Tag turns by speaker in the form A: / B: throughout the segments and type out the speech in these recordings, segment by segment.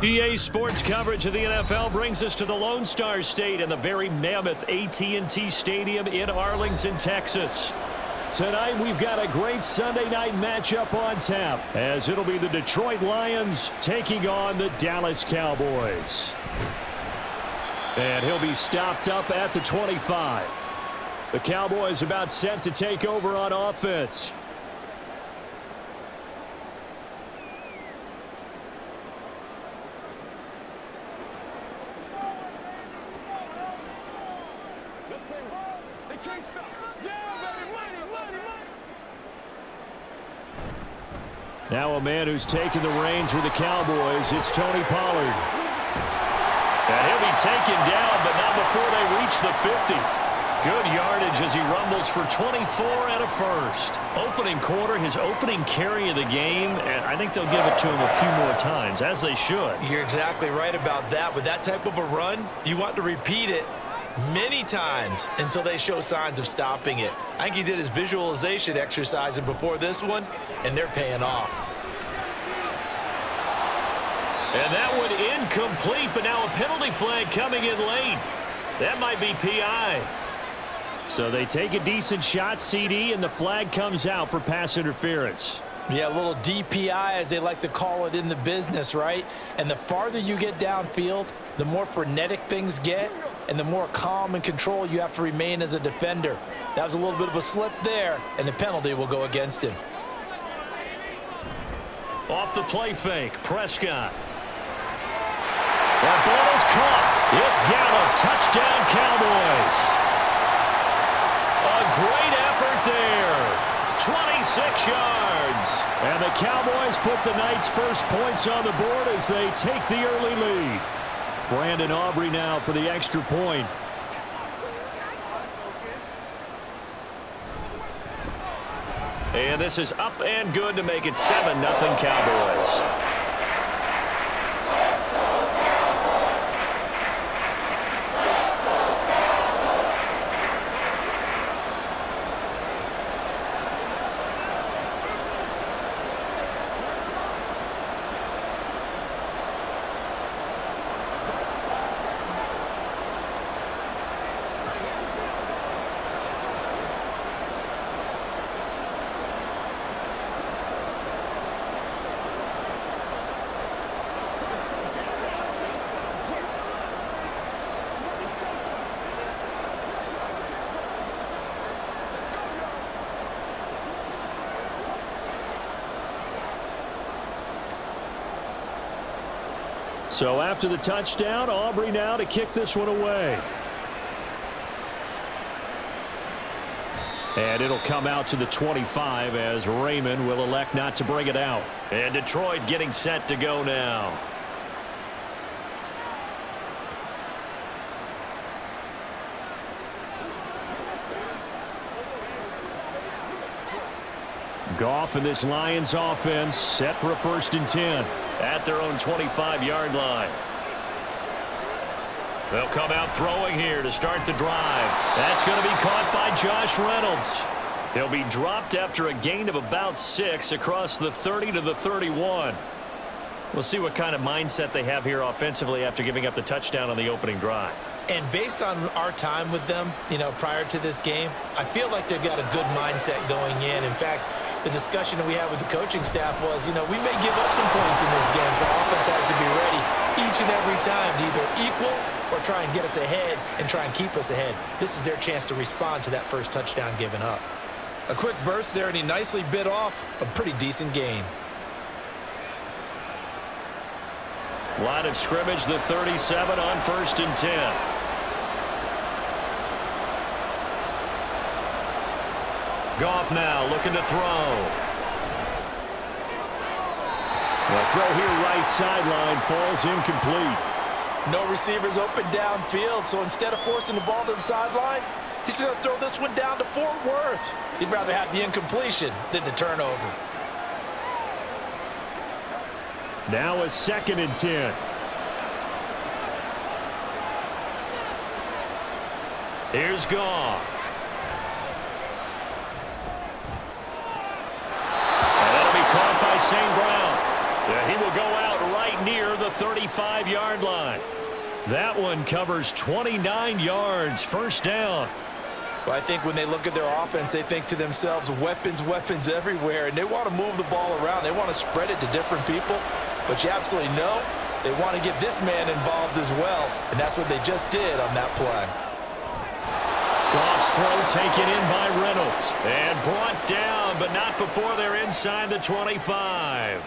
A: EA Sports coverage of the NFL brings us to the Lone Star State and the very mammoth AT&T Stadium in Arlington, Texas. Tonight, we've got a great Sunday night matchup on tap, as it'll be the Detroit Lions taking on the Dallas Cowboys. And he'll be stopped up at the 25. The Cowboys about set to take over on offense. Now a man who's taken the reins with the Cowboys, it's Tony Pollard. And he'll be taken down, but not before they reach the 50. Good yardage as he rumbles for 24 and a first. Opening quarter, his opening carry of the game, and I think they'll give it to him a few more times, as they should.
B: You're exactly right about that. With that type of a run, you want to repeat it many times until they show signs of stopping it. I think he did his visualization exercises before this one, and they're paying off.
A: And that one incomplete, but now a penalty flag coming in late. That might be PI. So they take a decent shot, CD, and the flag comes out for pass interference.
C: Yeah, a little DPI, as they like to call it in the business, right? And the farther you get downfield, the more frenetic things get, and the more calm and control you have to remain as a defender. That was a little bit of a slip there, and the penalty will go against him.
A: Off the play fake, Prescott. That ball is caught. It's Gallup. Touchdown, Cowboys. A great effort there. 26 yards. And the Cowboys put the night's first points on the board as they take the early lead. Brandon Aubrey now for the extra point. And this is up and good to make it 7-0 Cowboys. So after the touchdown, Aubrey now to kick this one away. And it'll come out to the 25 as Raymond will elect not to bring it out. And Detroit getting set to go now. Goff and this Lions offense set for a 1st and 10 at their own 25-yard line. They'll come out throwing here to start the drive. That's going to be caught by Josh Reynolds. He'll be dropped after a gain of about 6 across the 30 to the 31. We'll see what kind of mindset they have here offensively after giving up the touchdown on the opening drive.
C: And based on our time with them, prior to this game, I feel like they've got a good mindset going in. In fact, the discussion that we had with the coaching staff was, we may give up some points in this game, so offense has to be ready each and every time to either equal or try and get us ahead and try and keep us ahead. This is their chance to respond to that first touchdown given up.
B: A quick burst there, and he nicely bit off a pretty decent gain.
A: Line of scrimmage, the 37 on 1st and 10. Goff now looking to throw. The throw here right sideline falls incomplete.
C: No receivers open downfield, so instead of forcing the ball to the sideline, he's going to throw this one down to Fort Worth. He'd rather have the incompletion than the turnover.
A: Now a 2nd and 10. Here's Goff. And that'll be caught by St. Brown. Yeah, he will go out right near the 35-yard line. That one covers 29 yards, first down.
B: Well, I think when they look at their offense, they think to themselves, weapons, weapons everywhere, and they want to move the ball around. They want to spread it to different people, but you absolutely know they want to get this man involved as well, and that's what they just did on that play.
A: Goff's throw taken in by Reynolds and brought down, but not before they're inside the 25.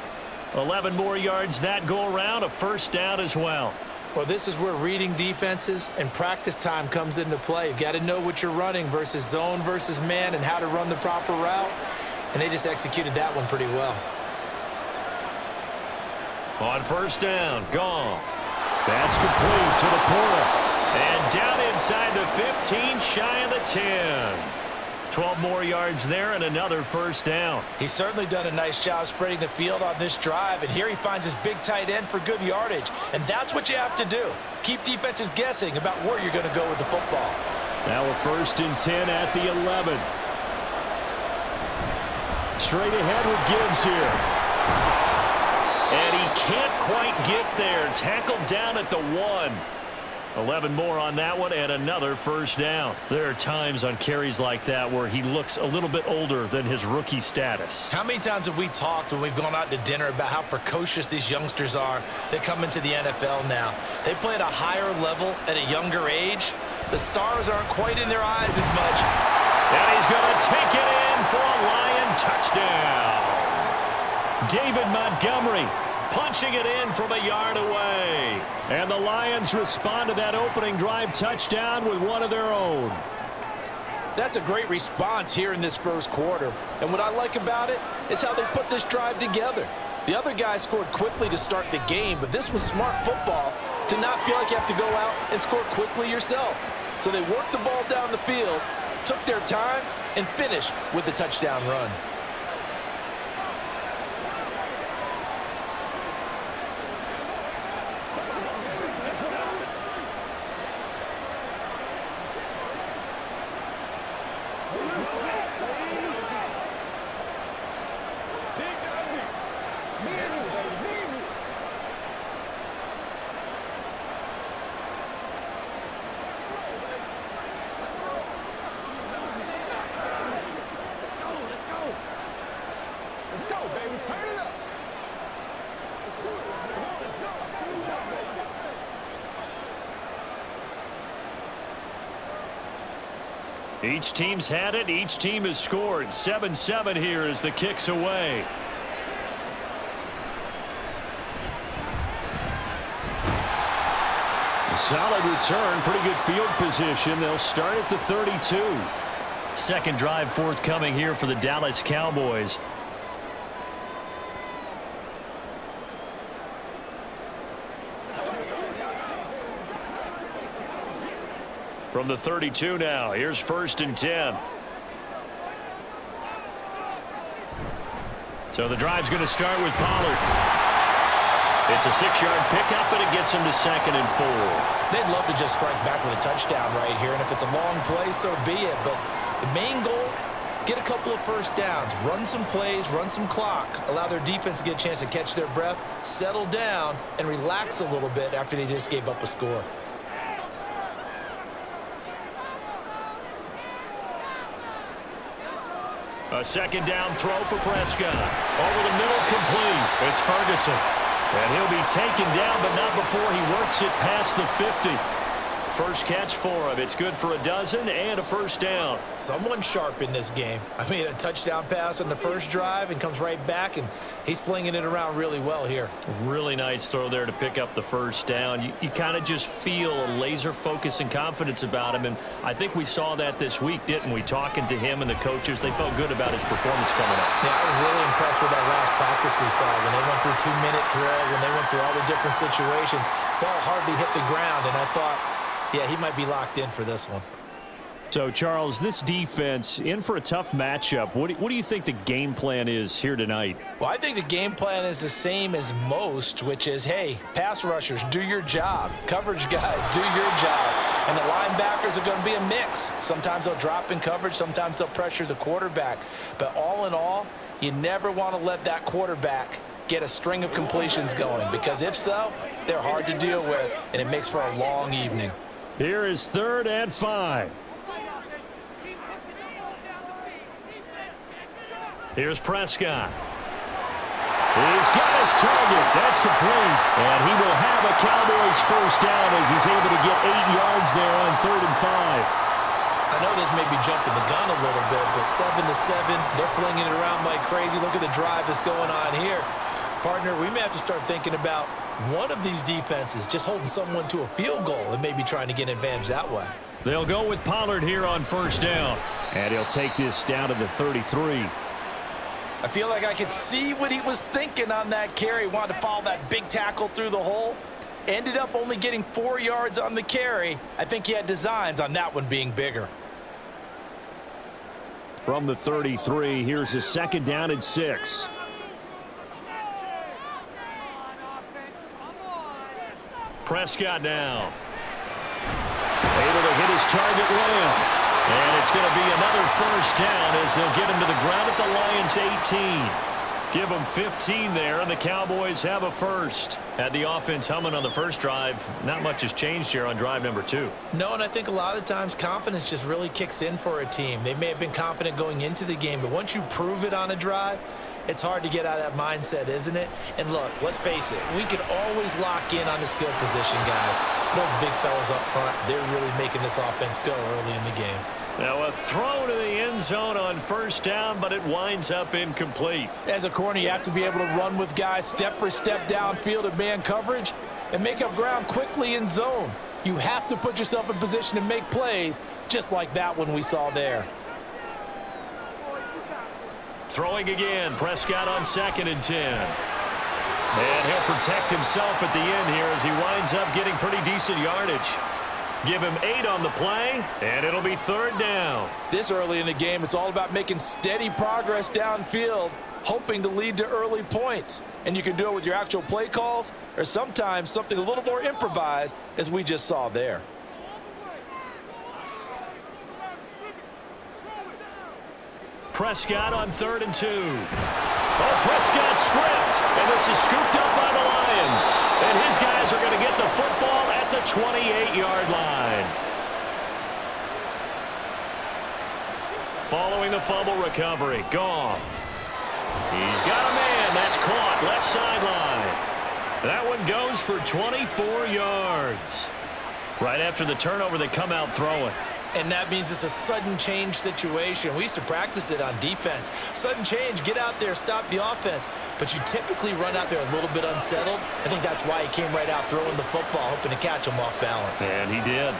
A: 11 more yards that go around, a first down as well.
C: Well, this is where reading defenses and practice time comes into play. You've got to know what you're running versus zone versus man and how to run the proper route, and they just executed that one pretty well.
A: On first down, Goff. That's complete to the Porter. And down inside the 15, shy of the 10. 12 more yards there and another first down.
C: He's certainly done a nice job spreading the field on this drive, and here he finds his big tight end for good yardage. And that's what you have to do. Keep defenses guessing about where you're going to go with the football.
A: Now a 1st and 10 at the 11. Straight ahead with Gibbs here. And he can't quite get there. Tackled down at the 1. 11 more on that one and another first down. There are times on carries like that where he looks a little bit older than his rookie status.
B: How many times have we talked when we've gone out to dinner about how precocious these youngsters are that come into the NFL now? They play at a higher level at a younger age. The stars aren't quite in their eyes as much.
A: And he's going to take it in for a Lion touchdown. David Montgomery punching it in from a yard away. And the Lions respond to that opening drive touchdown with one of their own.
B: That's a great response here in this first quarter. And what I like about it is how they put this drive together. The other guys scored quickly to start the game, but this was smart football to not feel like you have to go out and score quickly yourself. So they worked the ball down the field, took their time, and finished with the touchdown run.
A: Each team's had it. Each team has scored. 7-7 here as the kick's away. A solid return. Pretty good field position. They'll start at the 32. Second drive forthcoming here for the Dallas Cowboys. From the 32 now, here's 1st and 10. So the drive's going to start with Pollard. It's a 6-yard pickup, and it gets him to 2nd and 4.
B: They'd love to just strike back with a touchdown right here, and if it's a long play, so be it. But the main goal, get a couple of first downs, run some plays, run some clock, allow their defense to get a chance to catch their breath, settle down, and relax a little bit after they just gave up a score.
A: A 2nd down throw for Prescott. Over the middle, complete. It's Ferguson. And he'll be taken down, but not before he works it past the 50. First catch for him. It's good for a dozen and a first down.
B: Someone sharp in this game. I mean, a touchdown pass on the first drive and comes right back, and he's flinging it around really well here.
A: Really nice throw there to pick up the first down. You kind of just feel a laser focus and confidence about him, and I think we saw that this week, didn't we? Talking to him and the coaches, they felt good about his performance coming up.
B: Yeah, I was really impressed with that last practice we saw when they went through 2-minute drill, when they went through all the different situations. Ball hardly hit the ground, and I thought, yeah, he might be locked in for this one.
A: So, Charles, this defense in for a tough matchup. What do you think the game plan is here tonight?
C: Well, I think the game plan is the same as most, which is, hey, pass rushers, do your job. Coverage guys, do your job. And the linebackers are going to be a mix. Sometimes they'll drop in coverage. Sometimes they'll pressure the quarterback. But all in all, you never want to let that quarterback get a string of completions going, because if so, they're hard to deal with, and it makes for a long evening.
A: Here is 3rd and 5. Here's Prescott. He's got his target. That's complete. And he will have a Cowboys first down as he's able to get 8 yards there on 3rd and 5.
C: I know this may be jumping the gun a little bit, but 7-7, they're flinging it around like crazy. Look at the drive that's going on here. Partner, we may have to start thinking about one of these defenses just holding someone to a field goal and maybe trying to get an advantage that way.
A: They'll go with Pollard here on first down. And he'll take this down to the 33.
C: I feel like I could see what he was thinking on that carry. Wanted to follow that big tackle through the hole. Ended up only getting 4 yards on the carry. I think he had designs on that one being bigger.
A: From the 33, here's a 2nd down and 6. Prescott now. Able to hit his target well. And it's going to be another first down as they'll get him to the ground at the Lions' 18. Give them 15 there, and the Cowboys have a first. Had the offense humming on the first drive. Not much has changed here on drive number 2.
C: No, and I think a lot of times confidence just really kicks in for a team. They may have been confident going into the game, but once you prove it on a drive, it's hard to get out of that mindset, isn't it? And look, let's face it, we can always lock in on the skill position, guys. Those big fellas up front, they're really making this offense go early in the game.
A: Now a throw to the end zone on first down, but it winds up incomplete.
D: As a corner, you have to be able to run with guys step for step downfield in man coverage and make up ground quickly in zone. You have to put yourself in position to make plays, just like that one we saw there.
A: Throwing again, Prescott on 2nd and 10. And he'll protect himself at the end here as he winds up getting pretty decent yardage. Give him 8 on the play, and it'll be 3rd down.
D: This early in the game, it's all about making steady progress downfield, hoping to lead to early points. And you can do it with your actual play calls or sometimes something a little more improvised, as we just saw there.
A: Prescott on 3rd and 2. Oh, Prescott stripped, and this is scooped up by the Lions. And his guys are going to get the football at the 28-yard line. Following the fumble recovery, Goff. He's got a man. That's caught left sideline. That one goes for 24 yards. Right after the turnover, they come out throwing.
C: And that means it's a sudden change situation. We used to practice it on defense. Sudden change, get out there, stop the offense. But you typically run out there a little bit unsettled. I think that's why he came right out throwing the football, hoping to catch him off balance.
A: And he did.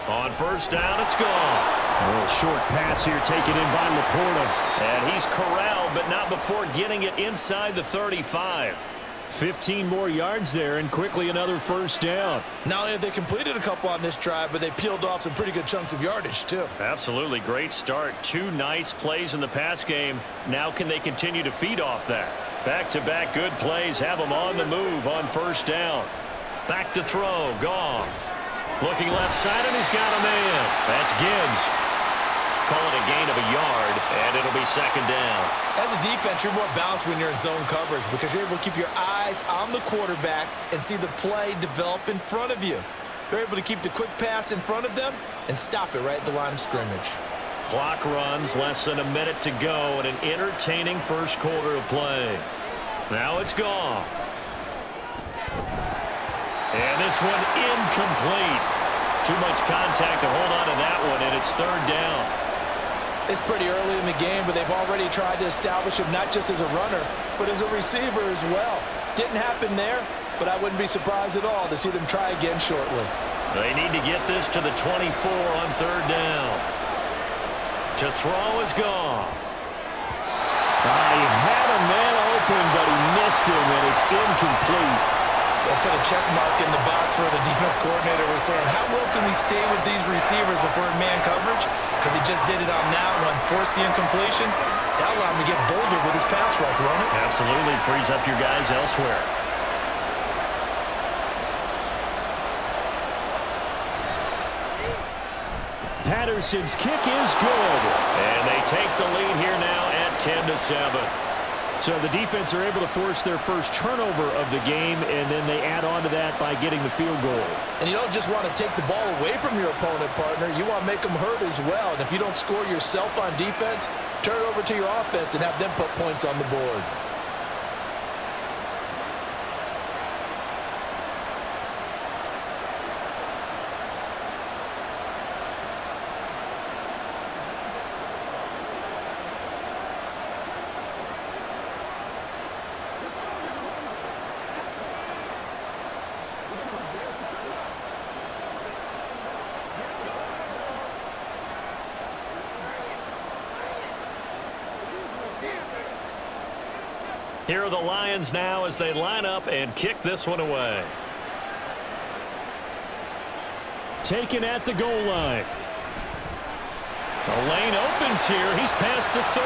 A: On first down, it's gone. A little short pass here taken in by Laporta. And he's corralled, but not before getting it inside the 35. 15 more yards there, and quickly another first down.
C: Not only have they completed a couple on this drive, but they peeled off some pretty good chunks of yardage, too.
A: Absolutely. Great start. 2 nice plays in the pass game. Now can they continue to feed off that? Back-to-back good plays have them on the move on first down. Back to throw. Goff. Looking left side, and he's got a man. That's Gibbs. Call it a gain of a yard, and it'll be 2nd down.
C: As a defense, you're more balanced when you're in zone coverage because you're able to keep your eyes on the quarterback and see the play develop in front of you. They're able to keep the quick pass in front of them and stop it right at the line of scrimmage.
A: Clock runs, less than a minute to go, and an entertaining first quarter of play. Now it's Goff. And this one incomplete. Too much contact to hold on to that one, and it's 3rd down.
D: It's pretty early in the game, but they've already tried to establish him not just as a runner, but as a receiver as well. Didn't happen there, but I wouldn't be surprised at all to see them try again shortly.
A: They need to get this to the 24 on 3rd down. To throw is Goff. He had a man open, but he missed him, and it's incomplete.
C: They'll put a check mark in the box where the defense coordinator was saying, how well can we stay with these receivers if we're in man coverage? Because he just did it on that one, forced the incompletion. That'll allow him to get bolder with his pass rush, won't it?
A: Absolutely. Frees up your guys elsewhere. Patterson's kick is good. And they take the lead here now at 10-7. So the defense are able to force their first turnover of the game, and then they add on to that by getting the field goal.
C: And you don't just want to take the ball away from your opponent, partner. You want to make them hurt as well. And if you don't score yourself on defense, turn it over to your offense and have them put points on the board.
A: Here are the Lions now as they line up and kick this one away. Taken at the goal line. The lane opens here. He's past the 30.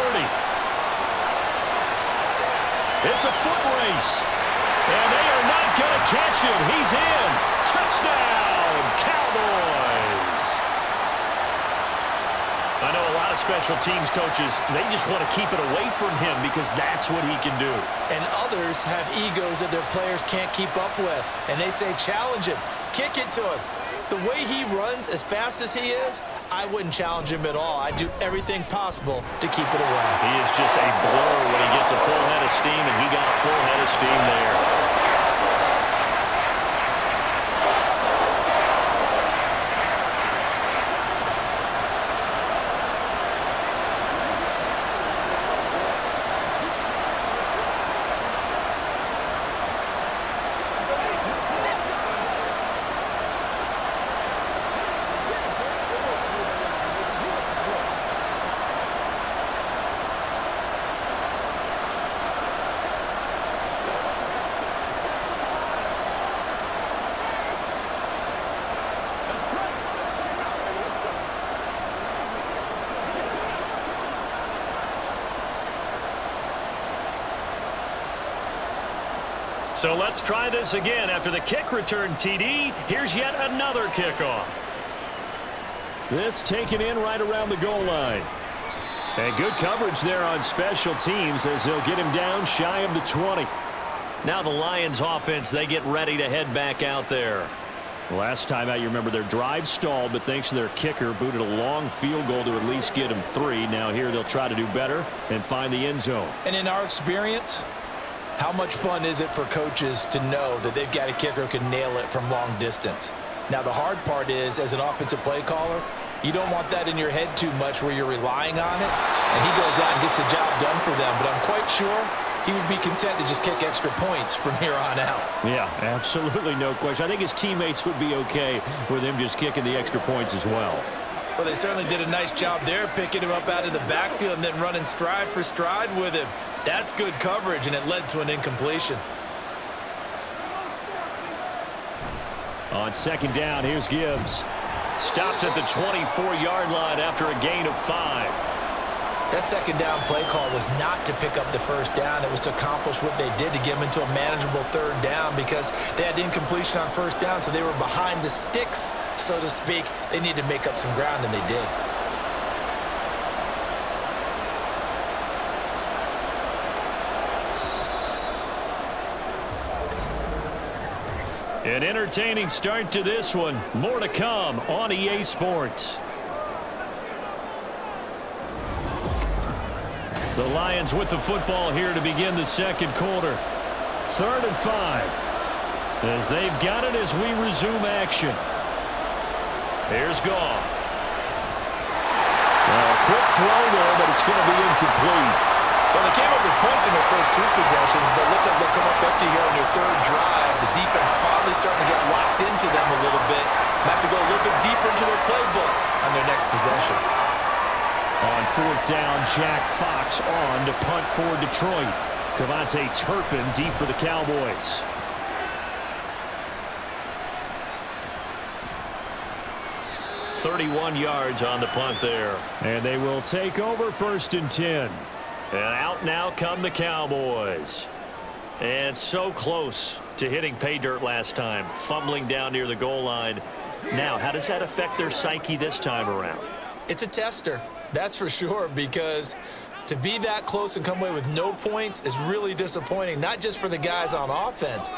A: It's a foot race. And they are not going to catch him. He's in. Touchdown, Cowboys. I know a lot of special teams coaches, they just want to keep it away from him because that's what he can do.
C: And others have egos that their players can't keep up with. And they say, challenge him, kick it to him. The way he runs as fast as he is, I wouldn't challenge him at all. I'd do everything possible to keep it away.
A: He is just a blow when he gets a full head of steam, and he got a full head of steam there. So let's try this again. After the kick return TD, here's yet another kickoff. This taken in right around the goal line. And good coverage there on special teams as they'll get him down shy of the 20. Now the Lions offense, they get ready to head back out there. Last time out, you remember their drive stalled, but thanks to their kicker, booted a long field goal to at least get them 3. Now here they'll try to do better and find the end zone.
C: And in our experience, how much fun is it for coaches to know that they've got a kicker who can nail it from long distance? Now, the hard part is, as an offensive play caller, you don't want that in your head too much where you're relying on it, and he goes out and gets the job done for them. But I'm quite sure he would be content to just kick extra points from here on out.
A: Yeah, absolutely no question. I think his teammates would be okay with him just kicking the extra points as well.
B: Well, they certainly did a nice job there, picking him up out of the backfield and then running stride for stride with him. That's good coverage, and it led to an incompletion.
A: On second down, here's Gibbs. Stopped at the 24-yard line after a gain of 5.
C: That second down play call was not to pick up the first down. It was to accomplish what they did to get them into a manageable third down because they had incompletion on first down, so they were behind the sticks, so to speak. They needed to make up some ground, and they did.
A: An entertaining start to this one. More to come on EA Sports. The Lions with the football here to begin the second quarter. 3rd and 5. As they've got it as we resume action. Here's Goff. Well, a quick throw there, but it's going to be incomplete.
B: Well, they came up with points in their first 2 possessions, but it looks like they'll come up empty here on their 3rd drive. The defense finally starting to get locked into them a little bit. Might have to go a little bit deeper into their playbook on their next possession.
A: On 4th down, Jack Fox on to punt for Detroit. Cavante Turpin deep for the Cowboys. .31 yards on the punt there. And they will take over 1st and 10. And out now come the Cowboys. And so close to hitting pay dirt last time. Fumbling down near the goal line. Now, how does that affect their psyche this time around?
B: It's a tester. That's for sure, because To be that close and come away with no points is really disappointing, not just for the guys on offense,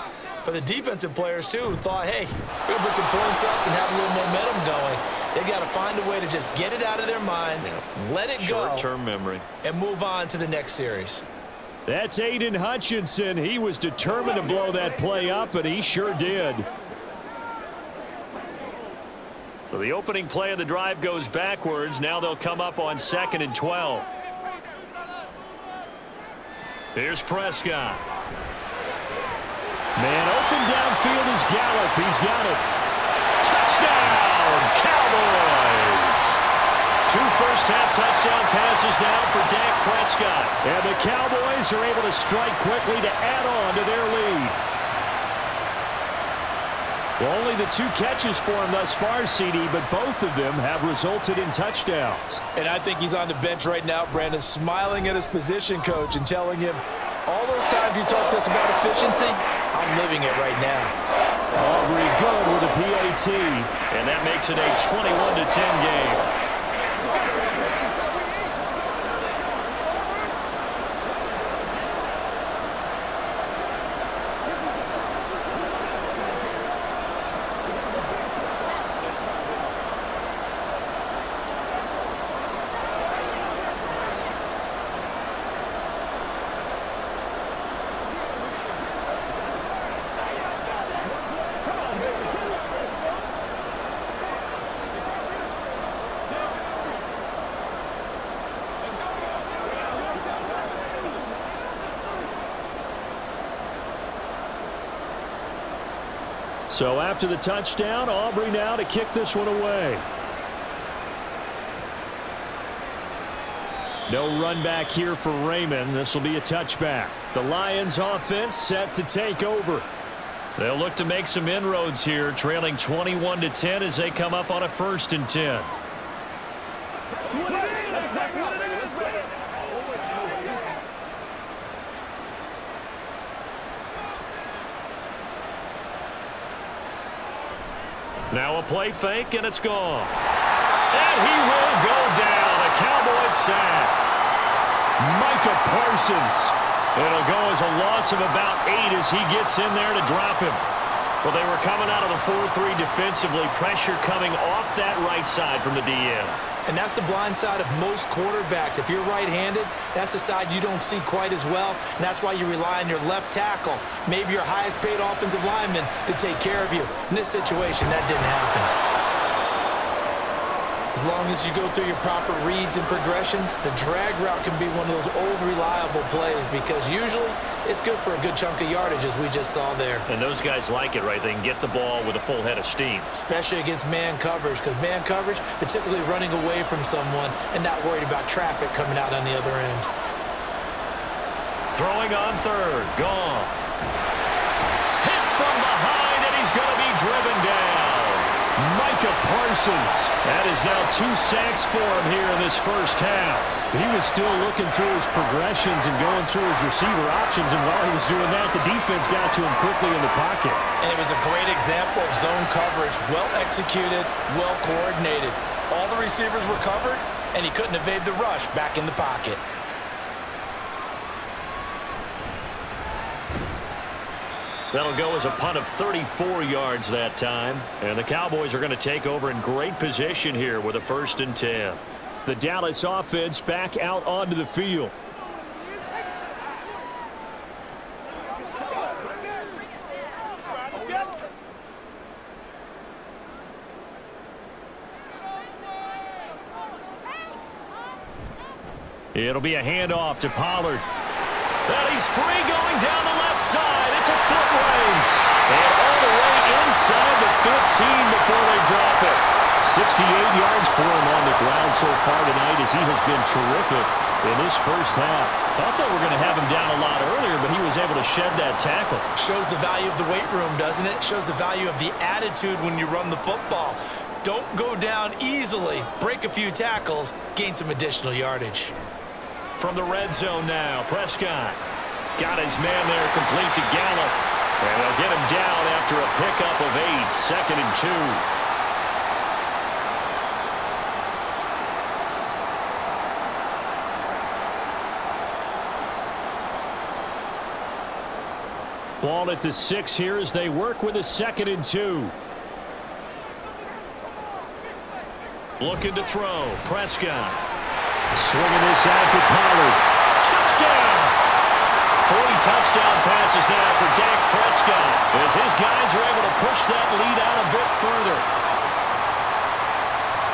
B: but the defensive players, too, who thought, hey, we're going to put some points up and have a little momentum going. They've got to find a way to just get it out of their minds, let it go,
A: short-term memory,
B: and move on to the next series.
A: That's Aiden Hutchinson. He was determined to blow that play up, and he sure did. So the opening play of the drive goes backwards. Now they'll come up on 2nd and 12. Here's Prescott. Man open downfield is Gallup. He's got it. Touchdown, Cowboys. 2 first-half touchdown passes now for Dak Prescott. And the Cowboys are able to strike quickly to add on to their lead. Well, only the 2 catches for him thus far, CD, but both of them have resulted in touchdowns.
D: And I think he's on the bench right now, Brandon, smiling at his position coach and telling him, all those times you talked to us about efficiency, I'm living it right now.
A: Aubrey good with a PAT, and that makes it a 21-10 game. So after the touchdown, Aubrey now to kick this one away. No run back here for Raymond. This will be a touchback. The Lions offense set to take over. They'll look to make some inroads here, trailing 21-10 as they come up on a 1st and 10. Now a play fake, and it's gone. And he will go down. A Cowboys sack. Micah Parsons. It'll go as a loss of about 8 as he gets in there to drop him. Well, they were coming out of the 4-3 defensively. Pressure coming off that right side from the DN.
B: And that's the blind side of most quarterbacks. If you're right-handed, that's the side you don't see quite as well, and that's why you rely on your left tackle, maybe your highest-paid offensive lineman, to take care of you. In this situation, that didn't happen. As long as you go through your proper reads and progressions, the drag route can be one of those old reliable plays because usually it's good for a good chunk of yardage, as we just saw there.
A: And those guys like it, right? They can get the ball with a full head of steam.
B: Especially against man coverage, because man coverage, they're typically running away from someone and not worried about traffic coming out on the other end.
A: Throwing on 3rd, Goff. Hit from behind, and he's going to be driven down. Micah Parsons. That is now 2 sacks for him here in this first half. He was still looking through his progressions and going through his receiver options, and while he was doing that, the defense got to him quickly in the pocket.
C: And it was a great example of zone coverage. Well executed, well coordinated. All the receivers were covered, and he couldn't evade the rush back in the pocket.
A: That'll go as a punt of 34 yards that time. And the Cowboys are going to take over in great position here with a 1st and 10. The Dallas offense back out onto the field. It'll be a handoff to Pollard. And he's free going down the left side. It's a foot race. And all the way inside the 15 before they drop it. 68 yards for him on the ground so far tonight as he has been terrific in this first half. Thought they were going to have him down a lot earlier, but he was able to shed that tackle.
B: Shows the value of the weight room, doesn't it? Shows the value of the attitude when you run the football. Don't go down easily. Break a few tackles. Gain some additional yardage.
A: From the red zone now, Prescott got his man there complete to Gallup. And they'll get him down after a pickup of 8, 2nd and 2. Ball at the 6 here as they work with a 2nd and 2. Looking to throw. Prescott. Swinging this out for Pollard. Touchdown! 40 touchdown passes now for Dak Prescott as his guys are able to push that lead out a bit further.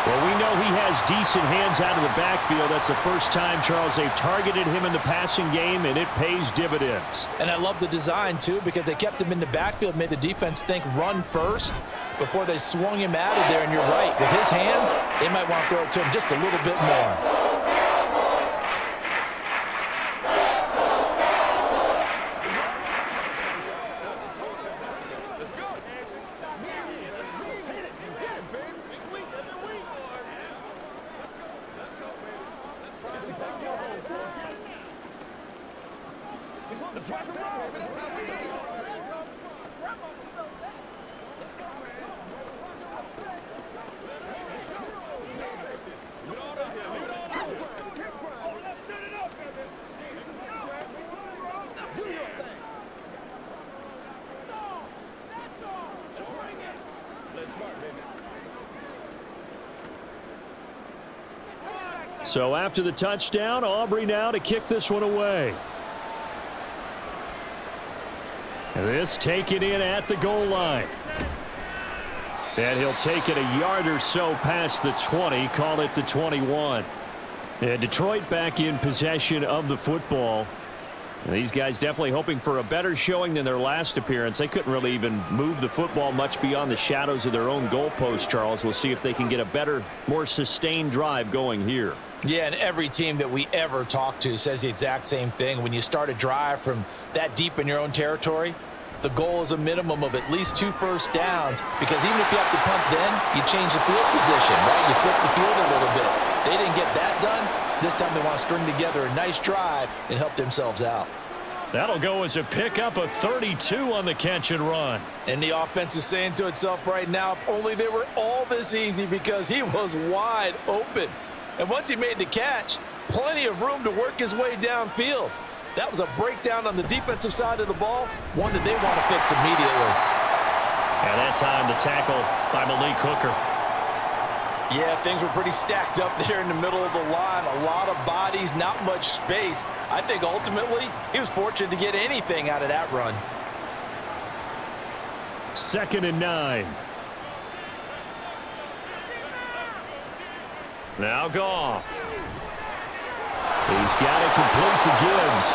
A: Well, we know he has decent hands out of the backfield. That's the first time, Charles, they've targeted him in the passing game, and it pays dividends.
C: And I love the design, too, because they kept him in the backfield, made the defense think run first before they swung him out of there. And you're right, with his hands, they might want to throw it to him just a little bit more.
A: So after the touchdown, Aubrey now to kick this one away. And this taken in at the goal line. And he'll take it a yard or so past the 20, call it the 21. And Detroit back in possession of the football. And these guys definitely hoping for a better showing than their last appearance. They couldn't really even move the football much beyond the shadows of their own goalpost, Charles. We'll see if they can get a better, more sustained drive going here.
C: Yeah, and every team that we ever talk to says the exact same thing. When you start a drive from that deep in your own territory, the goal is a minimum of at least 2 first downs, because even if you have to punt then, you change the field position, right? You flip the field a little bit. They didn't get that done. This time they want to string together a nice drive and help themselves out.
A: That'll go as a pickup of 32 on the catch and run.
C: And the offense is saying to itself right now, if only they were all this easy, because he was wide open. And once he made the catch, plenty of room to work his way downfield. That was a breakdown on the defensive side of the ball, one that they want to fix immediately.
A: And that time the tackle by Malik Hooker.
C: Yeah, things were pretty stacked up there in the middle of the line. A lot of bodies, not much space. I think ultimately he was fortunate to get anything out of that run.
A: 2nd and 9. Now Goff. He's got it complete to Gibbs.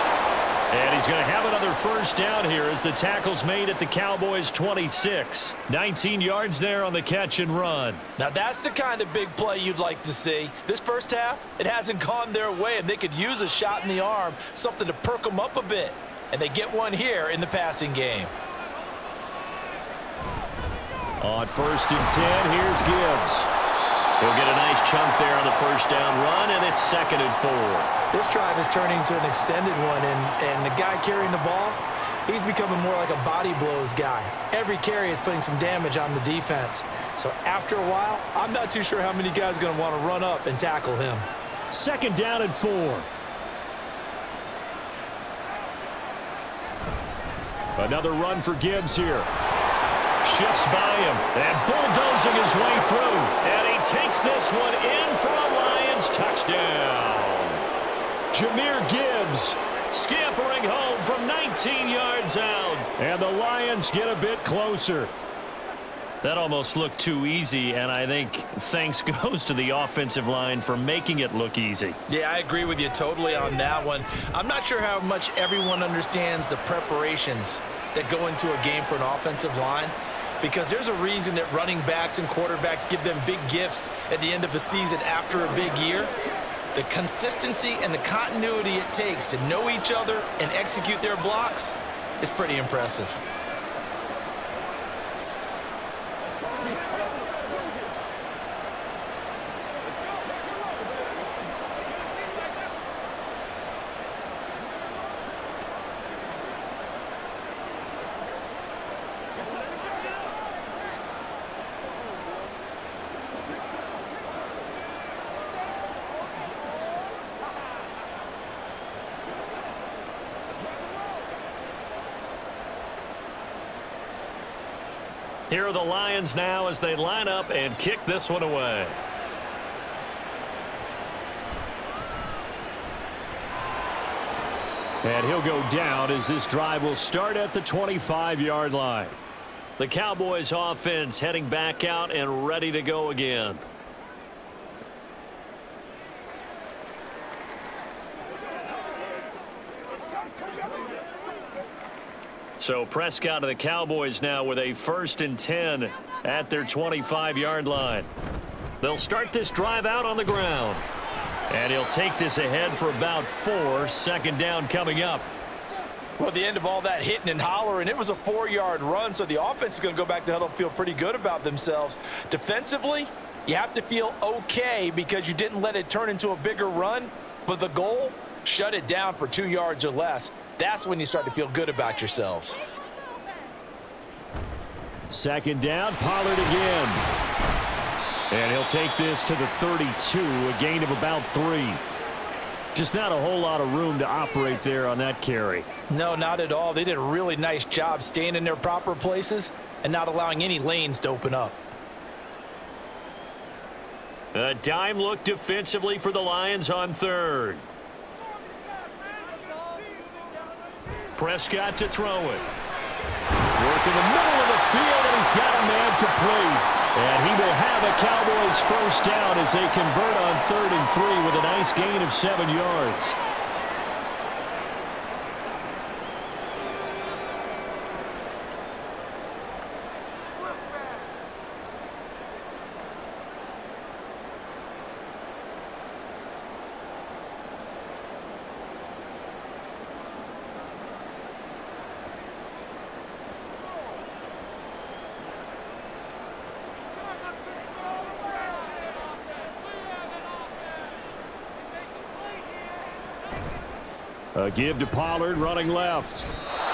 A: And he's going to have another first down here as the tackle's made at the Cowboys 26. 19 yards there on the catch and run.
C: Now that's the kind of big play you'd like to see. This first half, it hasn't gone their way, and they could use a shot in the arm, something to perk them up a bit. And they get one here in the passing game.
A: On 1st and 10, here's Gibbs. He'll get a nice chunk there on the first down run, and it's 2nd and 4.
C: This drive is turning into an extended one, and the guy carrying the ball, he's becoming more like a body blows guy. Every carry is putting some damage on the defense. So after a while, I'm not too sure how many guys are going to want to run up and tackle him.
A: 2nd down and 4. Another run for Gibbs here. Shifts by him and bulldozing his way through. And he takes this one in for a Lions touchdown. Jahmyr Gibbs scampering home from 19 yards out. And the Lions get a bit closer. That almost looked too easy, and I think thanks goes to the offensive line for making it look easy.
C: Yeah, I agree with you totally on that one. I'm not sure how much everyone understands the preparations that go into a game for an offensive line, because there's a reason that running backs and quarterbacks give them big gifts at the end of the season after a big year. The consistency and the continuity it takes to know each other and execute their blocks is pretty impressive.
A: Here are the Lions now as they line up and kick this one away. And he'll go down as this drive will start at the 25-yard line. The Cowboys offense heading back out and ready to go again. So Prescott of the Cowboys now with a 1st and 10 at their 25-yard line. They'll start this drive out on the ground. And he'll take this ahead for about 4. 2nd down coming up.
D: Well, at the end of all that hitting and hollering, it was a 4-yard run, so the offense is going to go back to huddle and feel pretty good about themselves. Defensively, you have to feel okay because you didn't let it turn into a bigger run, but the goal, shut it down for 2 yards or less. That's when you start to feel good about yourselves.
A: 2nd down, Pollard again. And he'll take this to the 32, a gain of about 3. Just not a whole lot of room to operate there on that carry.
C: No, not at all. They did a really nice job staying in their proper places and not allowing any lanes to open up.
A: A dime look defensively for the Lions on 3rd. Prescott to throw it. Work in the middle of the field, and he's got a man complete. And he will have a Cowboys 1st down as they convert on 3rd and 3 with a nice gain of 7 yards. A give to Pollard running left.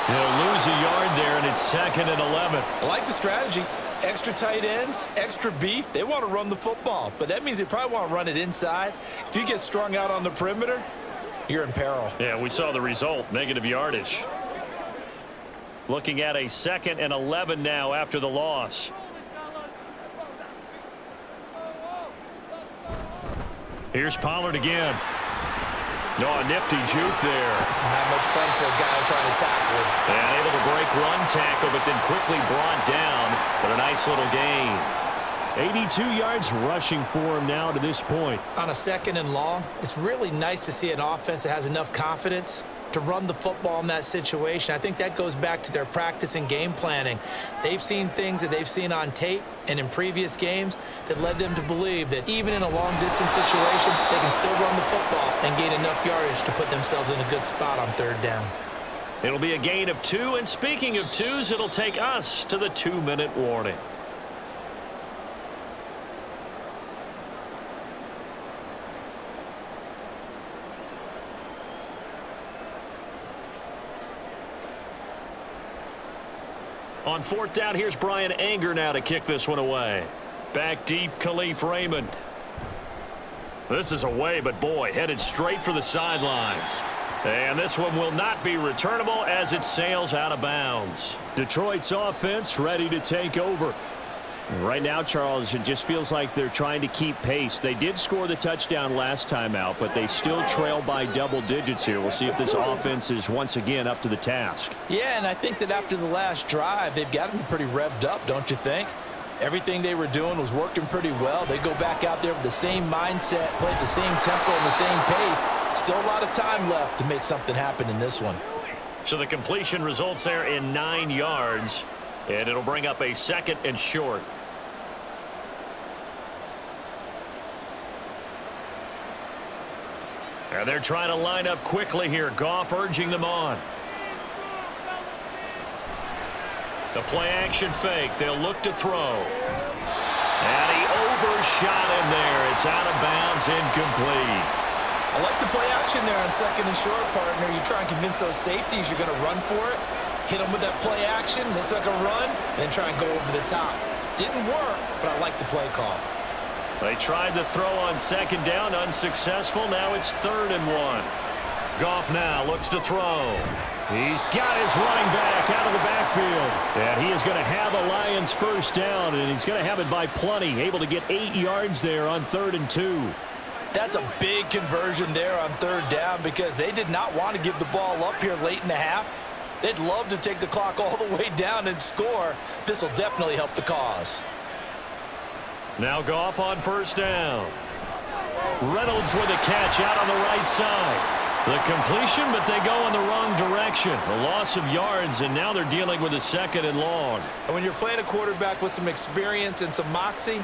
A: He'll lose a yard there, and it's 2nd and 11.
B: I like the strategy. Extra tight ends, extra beef. They want to run the football, but that means they probably want to run it inside. If you get strung out on the perimeter, you're in peril.
A: Yeah, we saw the result, negative yardage. Looking at a 2nd and 11 now after the loss. Here's Pollard again. Oh, a nifty juke there.
B: Not much fun for a guy trying to tackle him.
A: And able to break run tackle, but then quickly brought down. But a nice little gain. 82 yards rushing for him now to this point.
C: On a 2nd and long, it's really nice to see an offense that has enough confidence to run the football in that situation. I think that goes back to their practice and game planning. They've seen things that they've seen on tape and in previous games that led them to believe that even in a long-distance situation, they can still run the football and gain enough yardage to put themselves in a good spot on 3rd down.
A: It'll be a gain of 2, and speaking of 2s, it'll take us to the 2-minute warning. On 4th down, here's Brian Anger now to kick this one away. Back deep, Khalif Raymond. This is away, but boy, headed straight for the sidelines. And this one will not be returnable as it sails out of bounds. Detroit's offense ready to take over.
E: Right now, Charles, it just feels like they're trying to keep pace. They did score the touchdown last time out, but they still trail by double digits here. We'll see if this offense is once again up to the task.
C: Yeah, and I think that after the last drive, they've got to be pretty revved up, don't you think? Everything they were doing was working pretty well. They go back out there with the same mindset, play at the same tempo and the same pace. Still a lot of time left to make something happen in this one.
A: So the completion results there in 9 yards, and it'll bring up a 2nd and short. And they're trying to line up quickly here. Goff urging them on. The play-action fake. They'll look to throw. And he overshot him there. It's out of bounds, incomplete.
B: I like the play-action there on 2nd and short, partner. You try and convince those safeties you're going to run for it. Hit them with that play-action. Looks like a run. Then try and go over the top. Didn't work, but I like the play call.
A: They tried to throw on 2nd down, unsuccessful. Now it's 3rd and 1. Goff now looks to throw. He's got his running back out of the backfield. And he is going to have the Lions first down, and he's going to have it by plenty. Able to get 8 yards there on 3rd and 2.
C: That's a big conversion there on 3rd down because they did not want to give the ball up here late in the half. They'd love to take the clock all the way down and score. This will definitely help the cause.
A: Now Goff on 1st down. Reynolds with a catch out on the right side. The completion, but they go in the wrong direction. A loss of yards, and now they're dealing with a 2nd and long.
B: And when you're playing a quarterback with some experience and some moxie,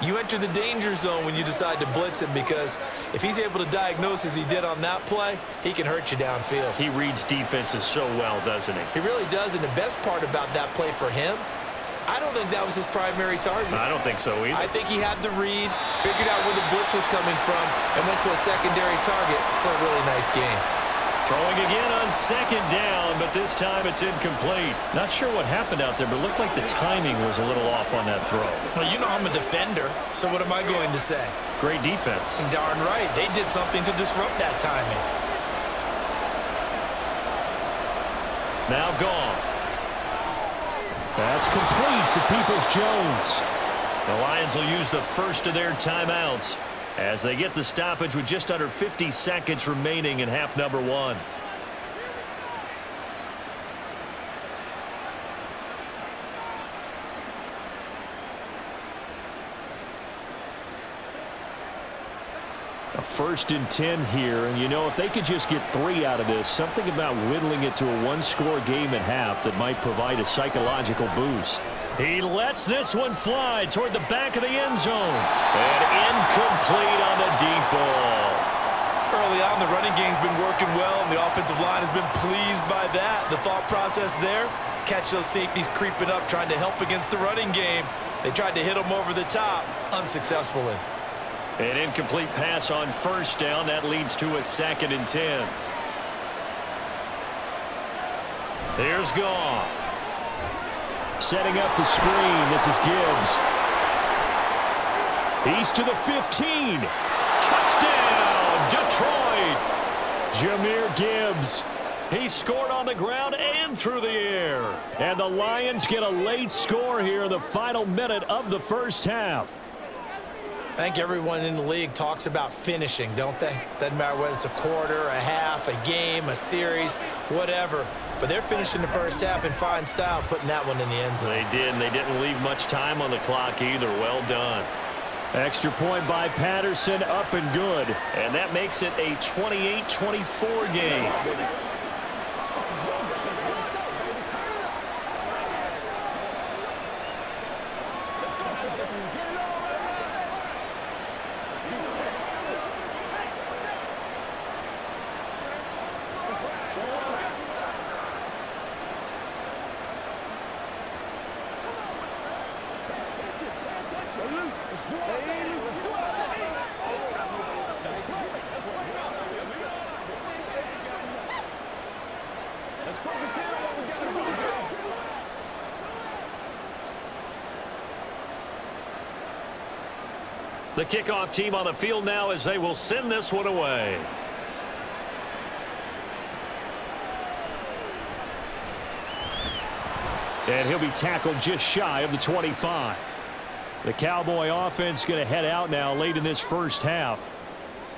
B: you enter the danger zone when you decide to blitz him, because if he's able to diagnose as he did on that play, he can hurt you downfield.
A: He reads defenses so well, doesn't he?
B: He really does, and the best part about that play for him, I don't think that was his primary target.
A: I don't think so either.
B: I think he had the read, figured out where the blitz was coming from, and went to a secondary target for a really nice game.
A: Throwing again on 2nd down, but this time it's incomplete. Not sure what happened out there, but it looked like the timing was a little off on that throw.
B: Well, you know I'm a defender, so what am I going to say?
A: Great defense.
B: Darn right. They did something to disrupt that timing.
A: Now Goff. That's complete to Peoples-Jones. The Lions will use the first of their timeouts as they get the stoppage with just under 50 seconds remaining in half number 1. A 1st and 10 here, and you know, if they could just get 3 out of this, something about whittling it to a 1-score game at half that might provide a psychological boost. He lets this one fly toward the back of the end zone. And incomplete on the deep ball.
B: Early on, the running game's been working well, and the offensive line has been pleased by that. The thought process there, catch those safeties creeping up, trying to help against the running game. They tried to hit them over the top, unsuccessfully.
A: An incomplete pass on 1st down. That leads to a 2nd and 10. Here's Goff. Setting up the screen. This is Gibbs. He's to the 15. Touchdown, Detroit. Jahmyr Gibbs. He scored on the ground and through the air. And the Lions get a late score here in the final minute of the 1st half.
B: I think everyone in the league talks about finishing, don't they? Doesn't matter whether it's a quarter, a half, a game, a series, whatever. But they're finishing the 1st half in fine style, putting that one in the end zone.
A: They did, and they didn't leave much time on the clock either. Well done. Extra point by Patterson, up and good. And that makes it a 28-24 game. The kickoff team on the field now as they will send this one away. And he'll be tackled just shy of the 25. The Cowboy offense going to head out now late in this 1st half.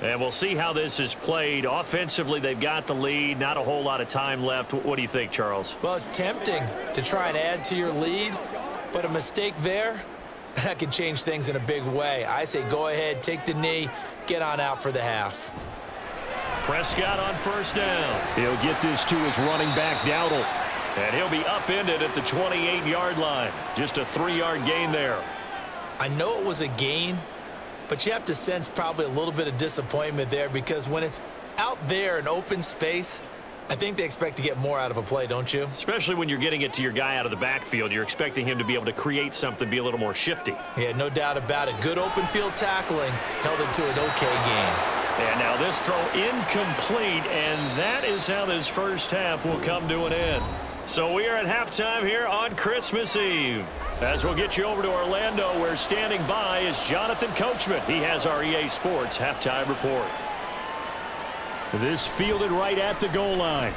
A: And we'll see how this is played. Offensively, they've got the lead. Not a whole lot of time left. What do you think, Charles?
B: Well, it's tempting to try and add to your lead, but a mistake there, that can change things in a big way. I say go ahead, take the knee, get on out for the half.
A: Prescott on 1st down. He'll get this to his running back, Dowdle. And he'll be upended at the 28-yard line. Just a 3-yard gain there.
B: I know it was a gain, but you have to sense probably a little bit of disappointment there, because when it's out there in open space, I think they expect to get more out of a play, don't you?
A: Especially when you're getting it to your guy out of the backfield. You're expecting him to be able to create something, be a little more shifty.
B: Yeah, no doubt about it. Good open field tackling held it to an okay game.
A: And now this throw incomplete, and that is how this 1st half will come to an end. So we are at halftime here on Christmas Eve. As we'll get you over to Orlando, where standing by is Jonathan Coachman. He has our EA Sports halftime report. This fielded right at the goal line.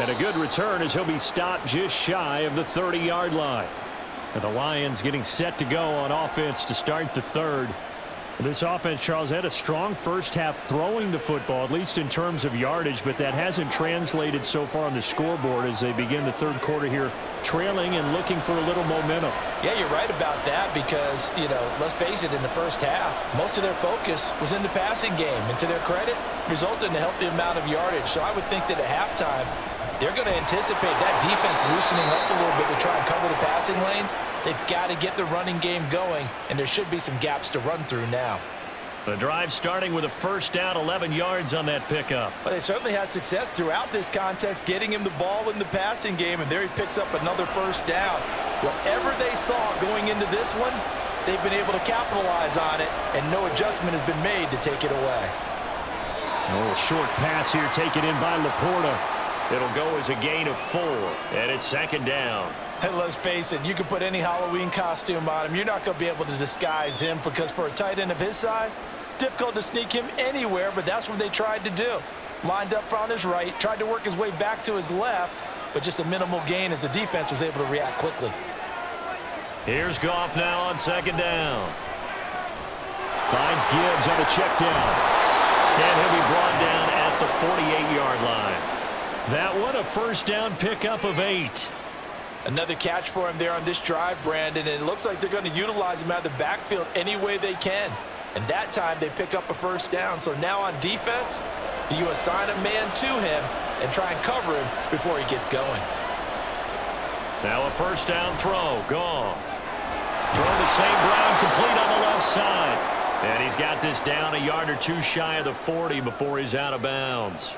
A: And a good return as he'll be stopped just shy of the 30-yard line. And the Lions getting set to go on offense to start the third. This offense, Charles, had a strong first half throwing the football, at least in terms of yardage, but that hasn't translated so far on the scoreboard as they begin the third quarter here, trailing and looking for a little momentum.
C: Yeah, you're right about that because, let's face it, in the first half, most of their focus was in the passing game. And to their credit, resulted in a healthy amount of yardage. So I would think that at halftime, they're going to anticipate that defense loosening up a little bit to try and cover the passing lanes. They've got to get the running game going, and there should be some gaps to run through now.
A: The drive starting with a first down, 11 yards on that pickup.
D: Well, they certainly had success throughout this contest getting him the ball in the passing game, and there he picks up another first down. Whatever they saw going into this one, they've been able to capitalize on it, and no adjustment has been made to take it away.
A: A little short pass here taken in by Laporta. It'll go as a gain of 4, and it's second down.
C: And let's face it, you can put any Halloween costume on him. You're not going to be able to disguise him because for a tight end of his size, difficult to sneak him anywhere, but that's what they tried to do. Lined up on his right, tried to work his way back to his left, but just a minimal gain as the defense was able to react quickly.
A: Here's Goff now on second down. Finds Gibbs on a check down. And he'll be brought down at the 48-yard line. That one a first down pickup of 8.
C: Another catch for him there on this drive, Brandon, and it looks like they're going to utilize him out of the backfield any way they can. And that time they pick up a first down. So now on defense, do you assign a man to him and try and cover him before he gets going?
A: Now a first down throw. Goff. Throw to St. Brown, complete on the left side. And he's got this down a yard or two shy of the 40 before he's out of bounds.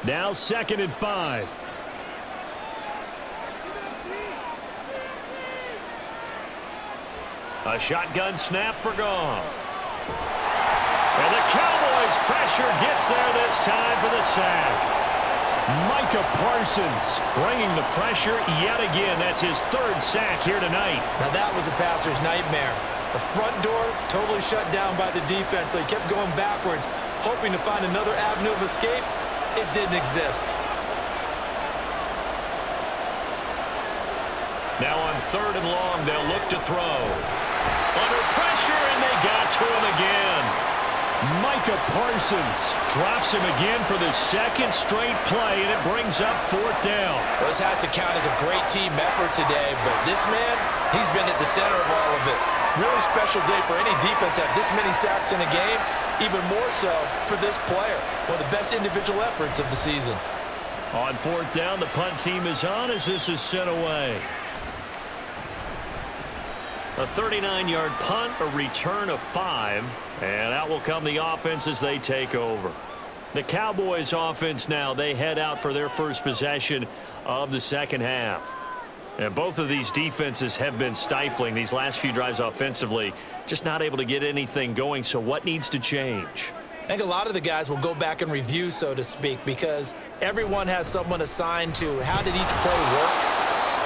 A: Now 2nd and 5. A shotgun snap for Goff. And the Cowboys pressure gets there this time for the sack. Micah Parsons bringing the pressure yet again. That's his 3rd sack here tonight.
C: Now that was a passer's nightmare. The front door totally shut down by the defense, so he kept going backwards, hoping to find another avenue of escape. It didn't exist.
A: Now on 3rd and long, they'll look to throw. Under pressure, and they got to him again. Micah Parsons drops him again for the 2nd straight play, and it brings up 4th down.
C: Well, this has to count as a great team effort today, but this man, he's been at the center of all of it. Really special day for any defense to have this many sacks in a game, even more so for this player. One of the best individual efforts of the season.
A: On 4th down, the punt team is on as this is sent away. A 39-yard punt, a return of 5, and out will come the offense as they take over. The Cowboys offense now, they head out for their first possession of the second half. And both of these defenses have been stifling these last few drives offensively, just not able to get anything going. So what needs to change?
C: I think a lot of the guys will go back and review, so to speak, because everyone has someone assigned to how did each play work.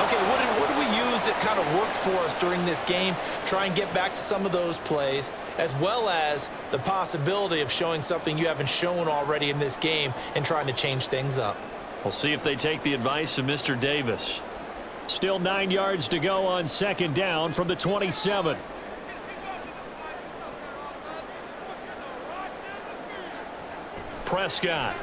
C: Okay, what did we use that kind of worked for us during this game? Try and get back to some of those plays, as well as the possibility of showing something you haven't shown already in this game and trying to change things up.
A: We'll see if they take the advice of Mr. Davis. Still 9 yards to go on 2nd down from the 27. Prescott.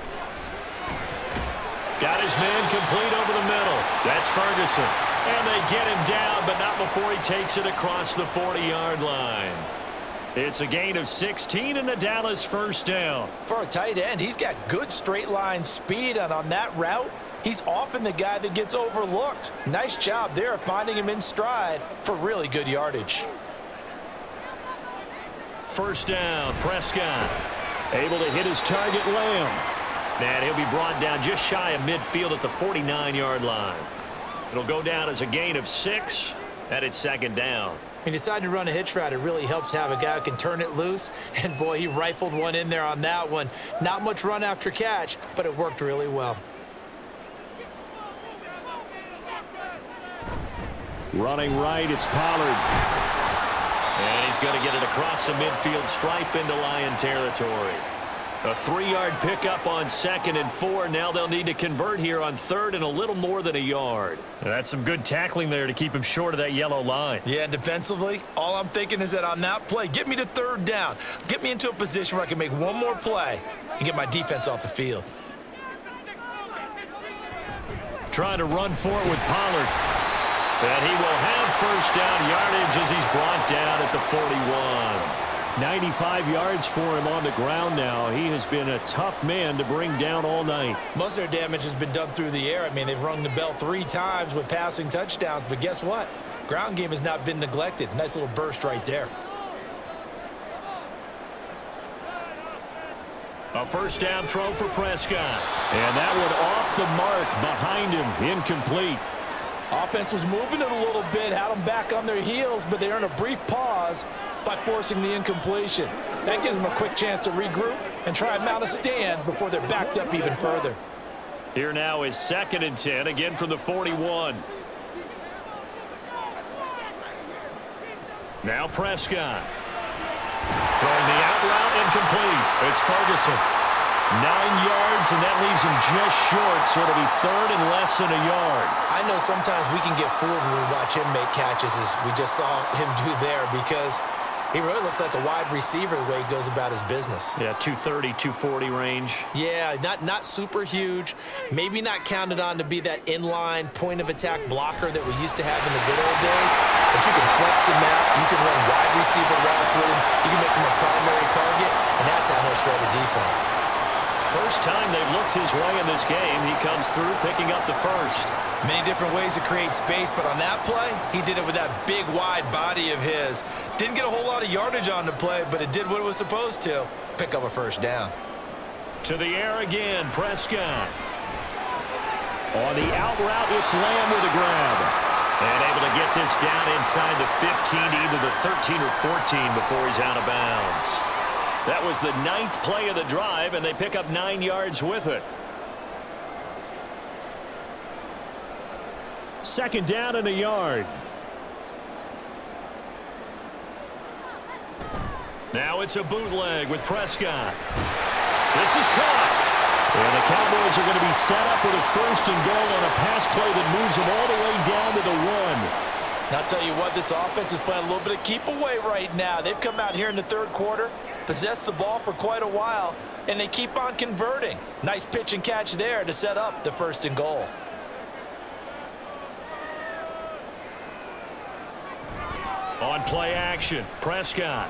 A: Got his man complete over the middle. That's Ferguson. And they get him down, but not before he takes it across the 40-yard line. It's a gain of 16 and a Dallas first down.
C: For a tight end, he's got good straight line speed, and on that route, he's often the guy that gets overlooked. Nice job there finding him in stride for really good yardage.
A: First down, Prescott. Able to hit his target, Lamb. And he'll be brought down just shy of midfield at the 49-yard line. It'll go down as a gain of 6, and it's 2nd down.
C: He decided to run a hitch route. It really helps to have a guy who can turn it loose. And, boy, he rifled one in there on that one. Not much run after catch, but it worked really well.
A: Running right, it's Pollard. going to get it across the midfield stripe into Lion territory. A 3-yard pickup on 2nd and 4. Now they'll need to convert here on 3rd and a little more than a yard.
E: That's some good tackling there to keep him short of that yellow line.
B: Yeah, defensively, all I'm thinking is that on that play, get me to 3rd down. Get me into a position where I can make one more play and get my defense off the field.
A: Trying to run for it with Pollard. And he will have 1st down yardage as he's brought down at the 41. 95 yards for him on the ground now. He has been a tough man to bring down all night.
B: Most of their damage has been done through the air. I mean, they've rung the bell 3 times with passing touchdowns, but guess what? Ground game has not been neglected. Nice little burst right there.
A: A 1st down throw for Prescott. And that one off the mark behind him. Incomplete.
C: Offense was moving it a little bit, had them back on their heels, but they earned a brief pause by forcing the incompletion. That gives them a quick chance to regroup and try and mount a stand before they're backed up even further.
A: Here now is 2nd and 10, again from the 41. Now Prescott. Throwing the out route, incomplete. It's Ferguson. 9 yards, and that leaves him just short, so it'll be 3rd and less than a yard.
B: I know sometimes we can get fooled when we watch him make catches, as we just saw him do there, because he really looks like a wide receiver the way he goes about his business.
E: Yeah, 230, 240 range.
B: Yeah, not super huge. Maybe not counted on to be that inline point-of-attack blocker that we used to have in the good old days. But you can flex him out. You can run wide receiver routes with him. You can make him a primary target, and that's how he'll shred the defense.
A: First time they've looked his way in this game, he comes through picking up the 1st.
B: Many different ways to create space, but on that play, he did it with that big, wide body of his. Didn't get a whole lot of yardage on the play, but it did what it was supposed to. Pick up a 1st down.
A: To the air again, Prescott. On the out route, it's Lamb with a grab. And able to get this down inside the 15, either the 13 or 14 before he's out of bounds. That was the 9th play of the drive, and they pick up 9 yards with it. 2nd down and a yard. Now it's a bootleg with Prescott. This is caught. And the Cowboys are going to be set up with a 1st and goal on a pass play that moves them all the way down to the 1.
C: And I'll tell you what, this offense is playing a little bit of keep away right now. They've come out here in the 3rd quarter, possessed the ball for quite a while, and they keep on converting. Nice pitch and catch there to set up the 1st and goal.
A: On play action, Prescott.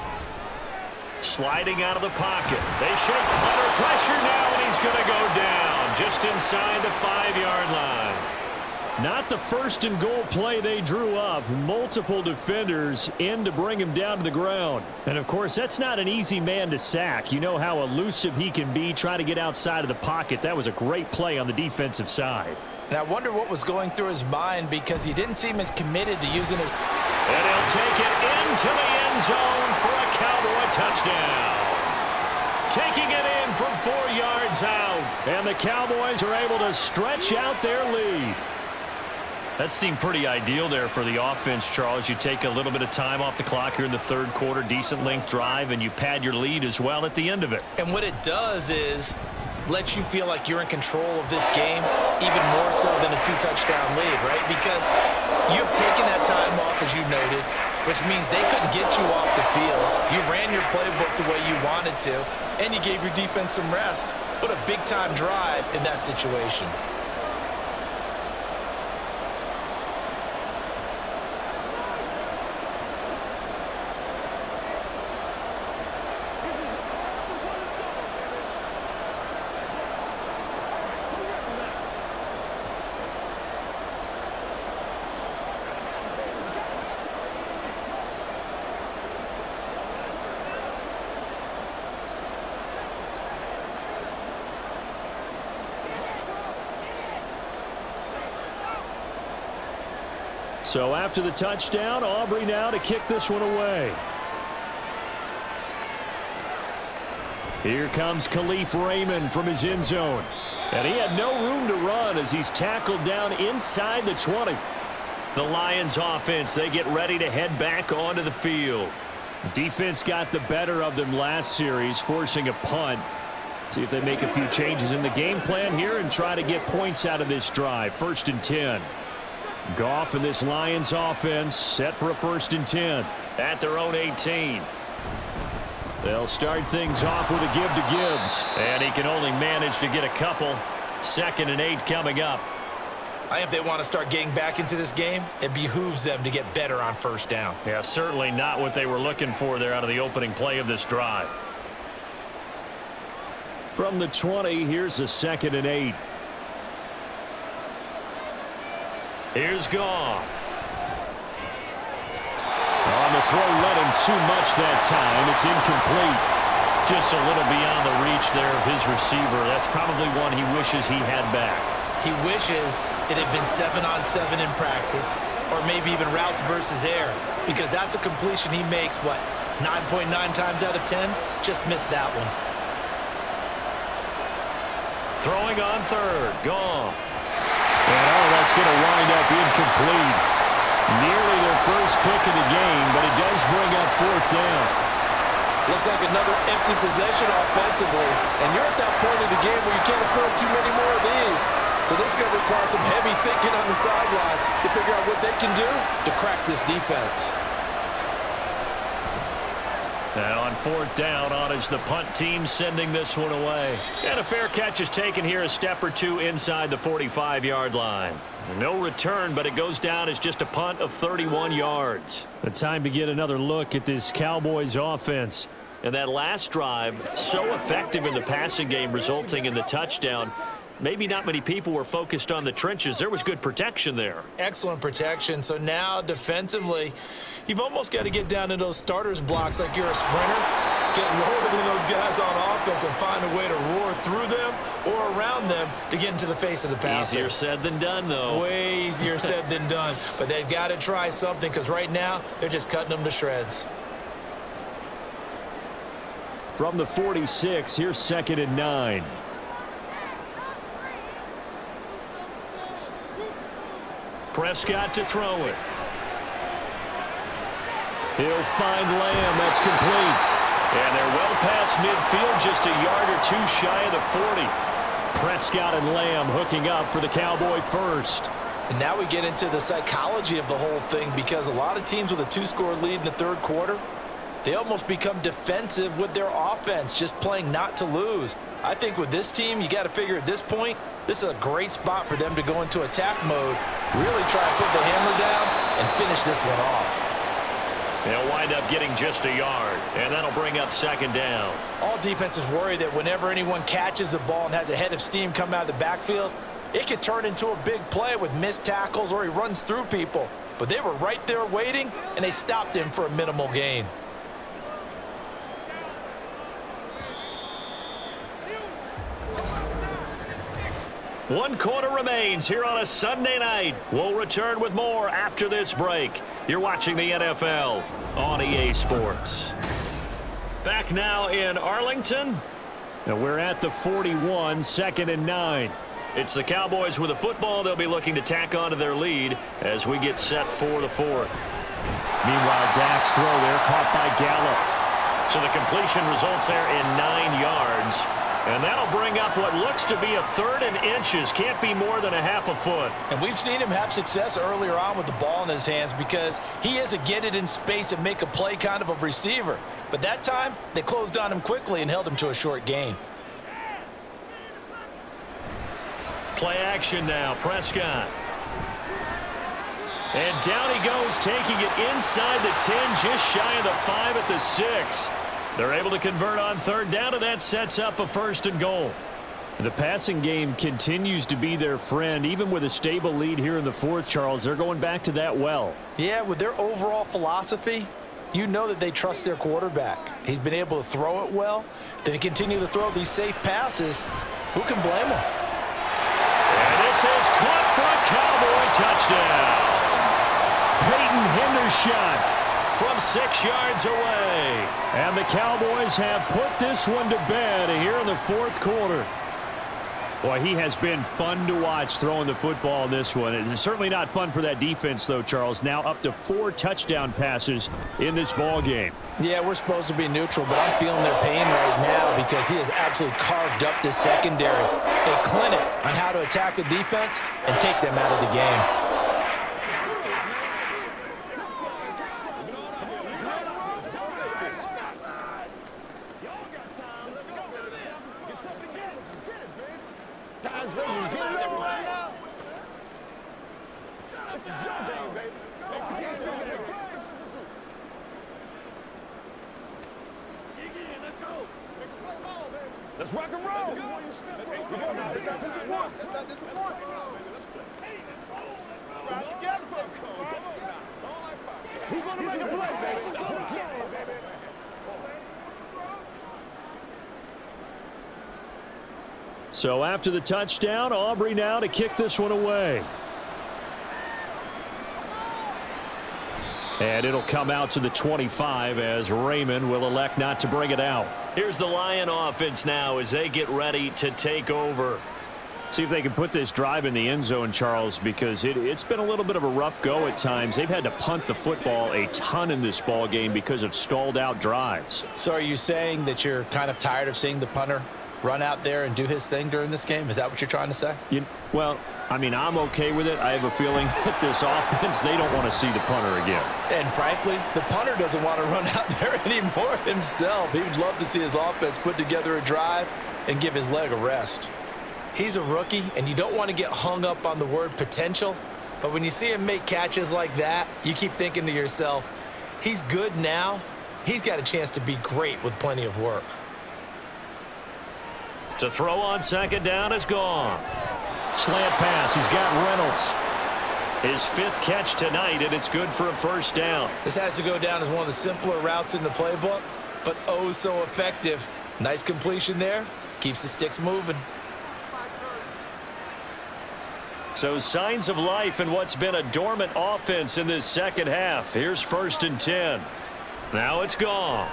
A: Sliding out of the pocket. They shake under pressure now, and he's going to go down just inside the 5-yard line. Not the 1st and goal play they drew up. Multiple defenders in to bring him down to the ground. And, of course, that's not an easy man to sack. You know how elusive he can be, trying to get outside of the pocket. That was a great play on the defensive side.
C: And I wonder what was going through his mind, because he didn't seem as committed to using his...
A: And he'll take it into the end zone for a Cowboy touchdown. Taking it in from 4 yards out. And the Cowboys are able to stretch out their lead. That seemed pretty ideal there for the offense, Charles. You take a little bit of time off the clock here in the 3rd quarter, decent length drive, and you pad your lead as well at the end of it.
B: And what it does is let you feel like you're in control of this game, even more so than a 2-touchdown lead, right? Because you've taken that time off, as you noted, which means they couldn't get you off the field. You ran your playbook the way you wanted to, and you gave your defense some rest. What a big-time drive in that situation.
A: So after the touchdown, Aubrey now to kick this one away. Here comes Khalif Raymond from his end zone. And he had no room to run as he's tackled down inside the 20. The Lions offense, they get ready to head back onto the field. Defense got the better of them last series, forcing a punt. See if they make a few changes in the game plan here and try to get points out of this drive. 1st and 10. Goff and this Lions offense set for a 1st and 10 at their own 18. They'll start things off with a give to Gibbs, and he can only manage to get a couple. 2nd and 8 coming up.
B: I think if they want to start getting back into this game, it behooves them to get better on 1st down.
A: Yeah, certainly not what they were looking for there out of the opening play of this drive. From the 20, here's a 2nd and 8. Here's Goff. On the throw, led him too much that time. It's incomplete. Just a little beyond the reach there of his receiver. That's probably one he wishes he had back.
B: He wishes it had been 7-on-7 in practice, or maybe even routes versus air, because that's a completion he makes, what, 9.9 times out of 10? Just missed that one.
A: Throwing on 3rd, Goff. And that's going to wind up incomplete. Nearly their first pick of the game, but it does bring up 4th down.
D: Looks like another empty possession offensively, and you're at that point of the game where you can't afford too many more of these. So this is going to require some heavy thinking on the sideline to figure out what they can do to crack this defense.
A: Now on 4th down, on is the punt team sending this one away. And a fair catch is taken here, a step or two inside the 45-yard line. No return, but it goes down as just a punt of 31 yards. The time to get another look at this Cowboys offense. And that last drive, so effective in the passing game, resulting in the touchdown. Maybe not many people were focused on the trenches. There was good protection there.
B: Excellent protection. So now defensively, you've almost got to get down to those starters blocks like you're a sprinter. Get lower than those guys on offense and find a way to roar through them or around them to get into the face of the passer.
A: Easier said than done, though.
B: Way easier said than done. But they've got to try something, because right now they're just cutting them to shreds.
A: From the 46, here's 2nd and 9. Prescott to throw it. He'll find Lamb. That's complete. And they're well past midfield, just a yard or two shy of the 40. Prescott and Lamb hooking up for the Cowboy first.
C: And now we get into the psychology of the whole thing, because a lot of teams with a 2-score lead in the 3rd quarter, they almost become defensive with their offense, just playing not to lose. I think with this team, you got to figure at this point, this is a great spot for them to go into attack mode, really try to put the hammer down and finish this one off.
A: They'll wind up getting just a yard, and that'll bring up 2nd down.
C: All defenses worry that whenever anyone catches the ball and has a head of steam come out of the backfield, it could turn into a big play with missed tackles or he runs through people. But they were right there waiting, and they stopped him for a minimal gain.
A: One quarter remains here on a Sunday night. We'll return with more after this break. You're watching the NFL on EA Sports. Back now in Arlington. And we're at the 41, 2nd and 9. It's the Cowboys with the football. They'll be looking to tack on to their lead as we get set for the 4th. Meanwhile, Dak's throw there caught by Gallup. So the completion results there in 9 yards. And that'll bring up what looks to be a 3rd and inches. Can't be more than a half a foot.
C: And we've seen him have success earlier on with the ball in his hands, because he is a get it in space and make a play kind of a receiver. But that time, they closed on him quickly and held him to a short gain.
A: Play action now, Prescott. And down he goes, taking it inside the 10, just shy of the 5 at the 6. They're able to convert on 3rd down, and that sets up a 1st and goal. The passing game continues to be their friend. Even with a stable lead here in the 4th, Charles, they're going back to that well.
C: Yeah, with their overall philosophy, you know that they trust their quarterback. He's been able to throw it well. They continue to throw these safe passes. Who can blame them?
A: And this is caught for a Cowboy touchdown. Peyton Hendershot from 6 yards away. And the Cowboys have put this one to bed here in the 4th quarter.
E: Boy, he has been fun to watch throwing the football in this one. It's certainly not fun for that defense, though, Charles. Now up to 4 touchdown passes in this ball game.
C: Yeah, we're supposed to be neutral, but I'm feeling their pain right now because he has absolutely carved up this secondary. A clinic on how to attack a defense and take them out of the game.
A: Let's rock and roll. Who's going to make a play? So after the touchdown, Aubrey now to kick this one away. And it'll come out to the 25 as Raymond will elect not to bring it out. Here's the Lion offense now as they get ready to take over. See if they can put this drive in the end zone, Charles, because it's been a little bit of a rough go at times. They've had to punt the football a ton in this ball game because of stalled out drives.
C: So are you saying that you're kind of tired of seeing the punter run out there and do his thing during this game? Is that what you're trying to say?
E: Well, I mean, I'm okay with it. I have a feeling that this offense, they don't want to see the punter again.
C: And frankly, the punter doesn't want to run out there anymore himself. He would love to see his offense put together a drive and give his leg a rest.
B: He's a rookie, and you don't want to get hung up on the word potential. But when you see him make catches like that, you keep thinking to yourself, he's good now. He's got a chance to be great with plenty of work.
A: To throw on second down is gone. Slant pass. He's got Reynolds. His 5th catch tonight, and it's good for a first down.
B: This has to go down as one of the simpler routes in the playbook, but oh so effective. Nice completion there. Keeps the sticks moving.
A: So signs of life in what's been a dormant offense in this second half. Here's 1st and 10. Now it's gone.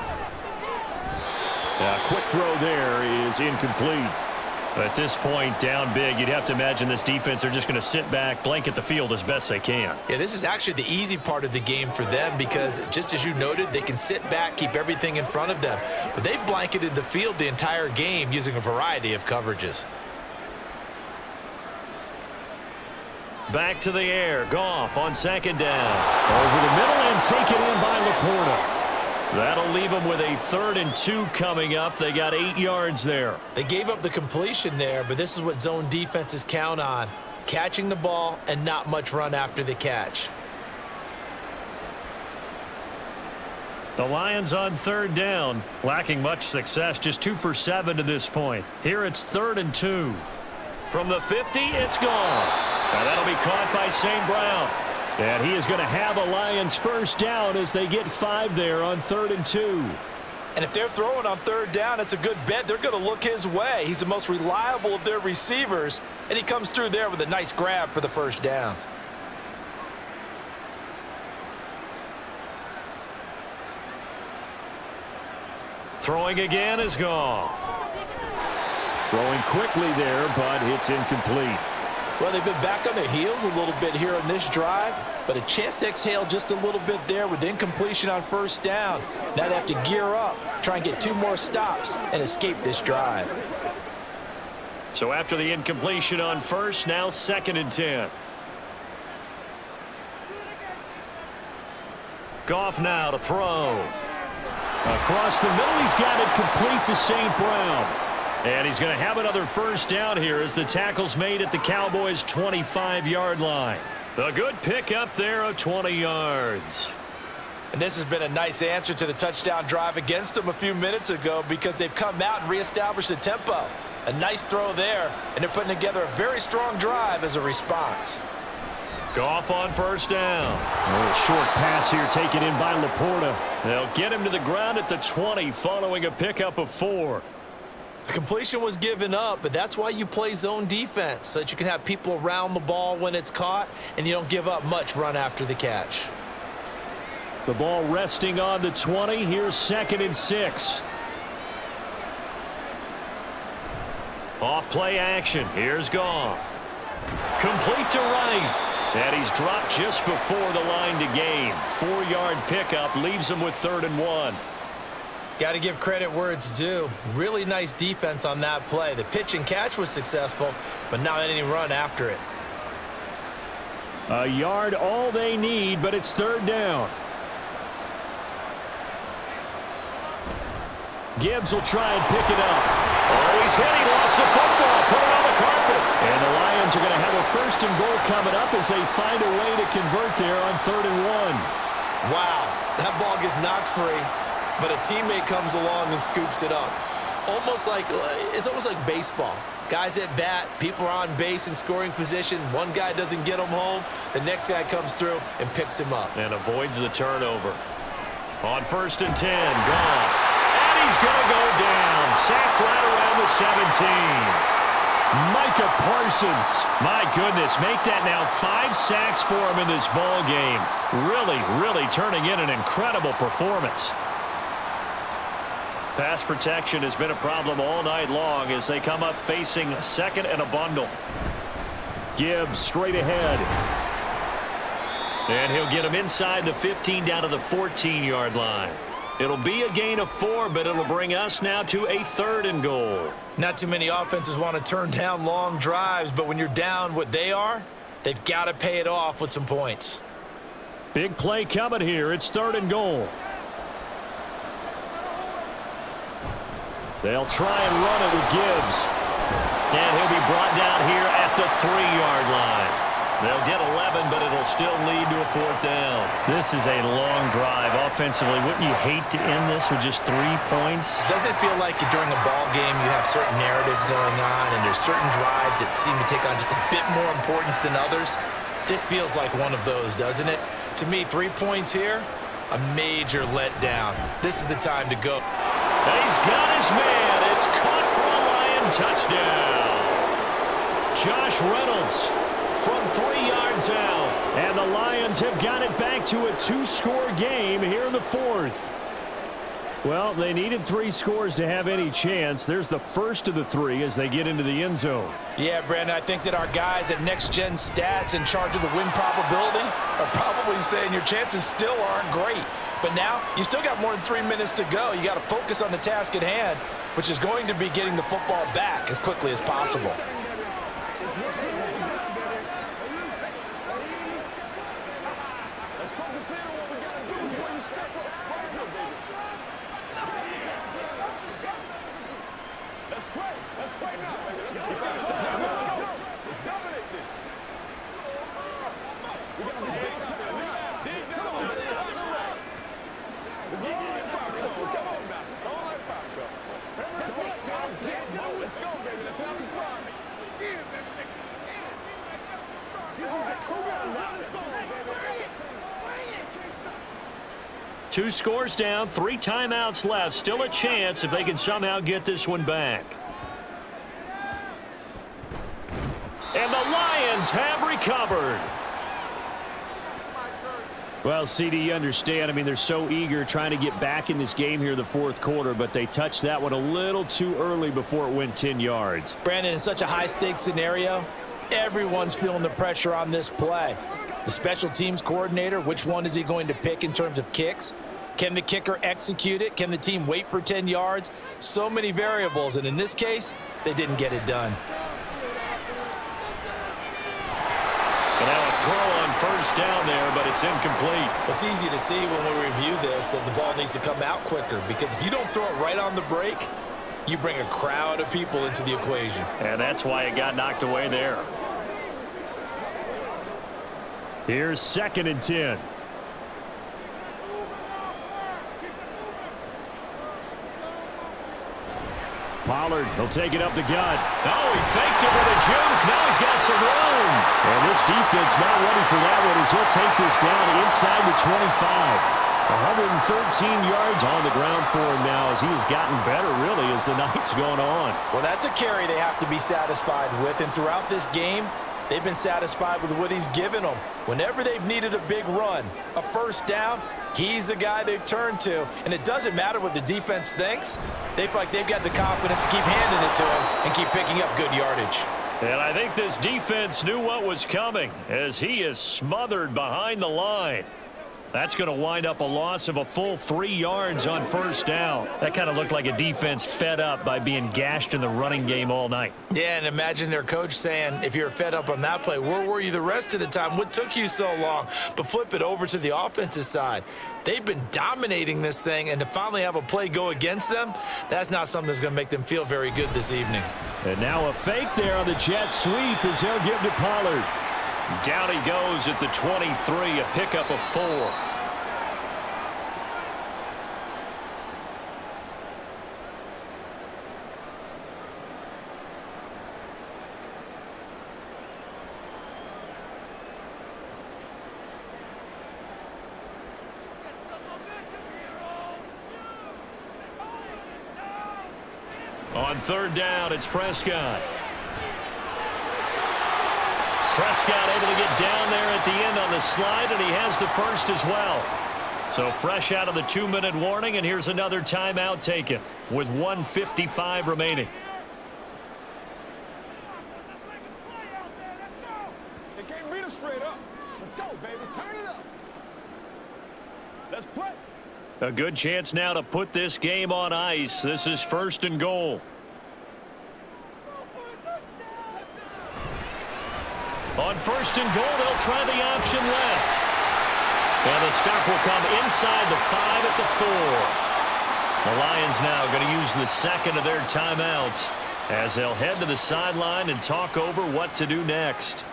A: A quick throw there is incomplete. At this point, down big, you'd have to imagine this defense are just going to sit back, blanket the field as best they can.
B: Yeah, this is actually the easy part of the game for them because, just as you noted, they can sit back, keep everything in front of them. But they've blanketed the field the entire game using a variety of coverages.
A: Back to the air. Goff on second down. Over the middle and taken in by Laporta. That'll leave them with a 3rd and 2 coming up. They got 8 yards there.
B: They gave up the completion there, but this is what zone defenses count on. Catching the ball and not much run after the catch.
A: The Lions on 3rd down. Lacking much success. Just 2 for 7 to this point. Here it's 3rd and 2. From the 50, it's gone. Now that'll be caught by St. Brown. And he is going to have a Lions first down as they get 5 there on 3rd and 2.
C: And if they're throwing on 3rd down, it's a good bet. They're going to look his way. He's the most reliable of their receivers, and he comes through there with a nice grab for the first down.
A: Throwing again is Goff.
E: Throwing quickly there, but it's incomplete.
C: Well, they've been back on their heels a little bit here on this drive, but a chance to exhale just a little bit there with incompletion on first down. Now they have to gear up, try and get 2 more stops, and escape this drive.
A: So after the incompletion on first, now 2nd and 10. Goff now to throw. Across the middle, he's got it complete to St. Brown. And he's going to have another first down here as the tackle's made at the Cowboys' 25-yard line. A good pick up there of 20 yards.
C: And this has been a nice answer to the touchdown drive against them a few minutes ago because they've come out and reestablished the tempo. A nice throw there, and they're putting together a very strong drive as a response.
A: Goff on first down.
E: A little short pass here taken in by Laporta.
A: They'll get him to the ground at the 20 following a pickup of 4.
B: The completion was given up, but that's why you play zone defense, so that you can have people around the ball when it's caught, and you don't give up much run after the catch.
A: The ball resting on the 20. Here's 2nd and 6. Off play action. Here's Goff. Complete to right. And he's dropped just before the line to gain. 4-yard pickup leaves him with 3rd and 1.
C: Got to give credit where it's due. Really nice defense on that play. The pitch and catch was successful, but not any run after it.
A: A yard all they need, but it's 3rd down. Gibbs will try and pick it up. Oh, he's hit. He lost the football. Put it on the carpet. And the Lions are going to have a 1st and goal coming up as they find a way to convert there on 3rd and 1.
C: Wow, that ball gets knocked free, but a teammate comes along and scoops it up. It's almost like baseball. Guys at bat, people are on base in scoring position. One guy doesn't get him home. The next guy comes through and picks him up.
A: And avoids the turnover. On 1st and 10, Goff. And he's going to go down. Sacked right around the 17. Micah Parsons. My goodness, make that now 5 sacks for him in this ball game. Really turning in an incredible performance. Pass protection has been a problem all night long as they come up facing 2nd and a bundle. Gibbs straight ahead. And he'll get him inside the 15 down to the 14-yard line. It'll be a gain of 4, but it'll bring us now to a 3rd and goal.
C: Not too many offenses want to turn down long drives, but when you're down what they are, they've got to pay it off with some points.
A: Big play coming here. It's 3rd and goal. They'll try and run it with Gibbs. And he'll be brought down here at the 3-yard line. They'll get 11, but it'll still lead to a 4th down. This is a long drive offensively. Wouldn't you hate to end this with just 3 points?
C: Doesn't it feel like during a ball game you have certain narratives going on and there's certain drives that seem to take on just a bit more importance than others? This feels like one of those, doesn't it? To me, 3 points here, a major letdown. This is the time to go.
A: He's got his man. It's caught for a Lion touchdown. Josh Reynolds from 3 yards out. And the Lions have got it back to a 2-score game here in the 4th. Well, they needed 3 scores to have any chance. There's the first of the 3 as they get into the end zone.
C: Yeah, Brandon, I think that our guys at Next Gen Stats in charge of the win probability are probably saying your chances still aren't great. But now you still got more than 3 minutes to go. You got to focus on the task at hand, which is going to be getting the football back as quickly as possible.
A: Two scores down, 3 timeouts left. Still a chance if they can somehow get this one back. And the Lions have recovered. Well, CD, you understand. I mean, they're so eager trying to get back in this game here in the 4th quarter, but they touched that one a little too early before it went 10 yards.
C: Brandon, in such a high-stakes scenario, everyone's feeling the pressure on this play. The special teams coordinator, which one is he going to pick in terms of kicks? Can the kicker execute it? Can the team wait for 10 yards? So many variables, and in this case, they didn't get it done.
A: And now a throw on 1st down there, but it's incomplete.
C: It's easy to see when we review this that the ball needs to come out quicker, because if you don't throw it right on the break, you bring a crowd of people into the equation.
A: And that's why it got knocked away there. Here's 2nd and 10. Pollard, he'll take it up the gut. Oh, he faked it with a juke. Now he's got some room. And this defense not ready for that one as he'll take this down inside the 25. 113 yards on the ground for him now as he has gotten better, really, as the night's gone on.
C: Well, that's a carry they have to be satisfied with. And throughout this game, They've been satisfied with what he's given them. Whenever they've needed a big run, a first down, he's the guy they've turned to. And it doesn't matter what the defense thinks. They feel like they've got the confidence to keep handing it to him and keep picking up good yardage.
A: And I think this defense knew what was coming as he is smothered behind the line. That's going to wind up a loss of a full 3 yards on first down. That kind of looked like a defense fed up by being gashed in the running game all night.
B: Yeah, and imagine their coach saying, if you're fed up on that play, where were you the rest of the time? What took you so long? But flip it over to the offensive side. They've been dominating this thing, and to finally have a play go against them, that's not something that's going to make them feel very good this evening.
A: And now a fake there on the jet sweep as they'll give to Pollard. Down he goes at the 23, a pickup of 4. On third down, it's Prescott. Prescott able to get down there at the end on the slide, and he has the first as well. So fresh out of the 2-minute warning, and here's another timeout taken with 1:55 remaining.
F: They can't beat us straight up. Let's go, baby. Turn it up. Let's play.
A: A good chance now to put this game on ice. This is 1st and goal. On 1st and goal, they'll try the option left. And the stop will come inside the 5 at the 4. The Lions now going to use the second of their timeouts as they'll head to the sideline and talk over what to do next.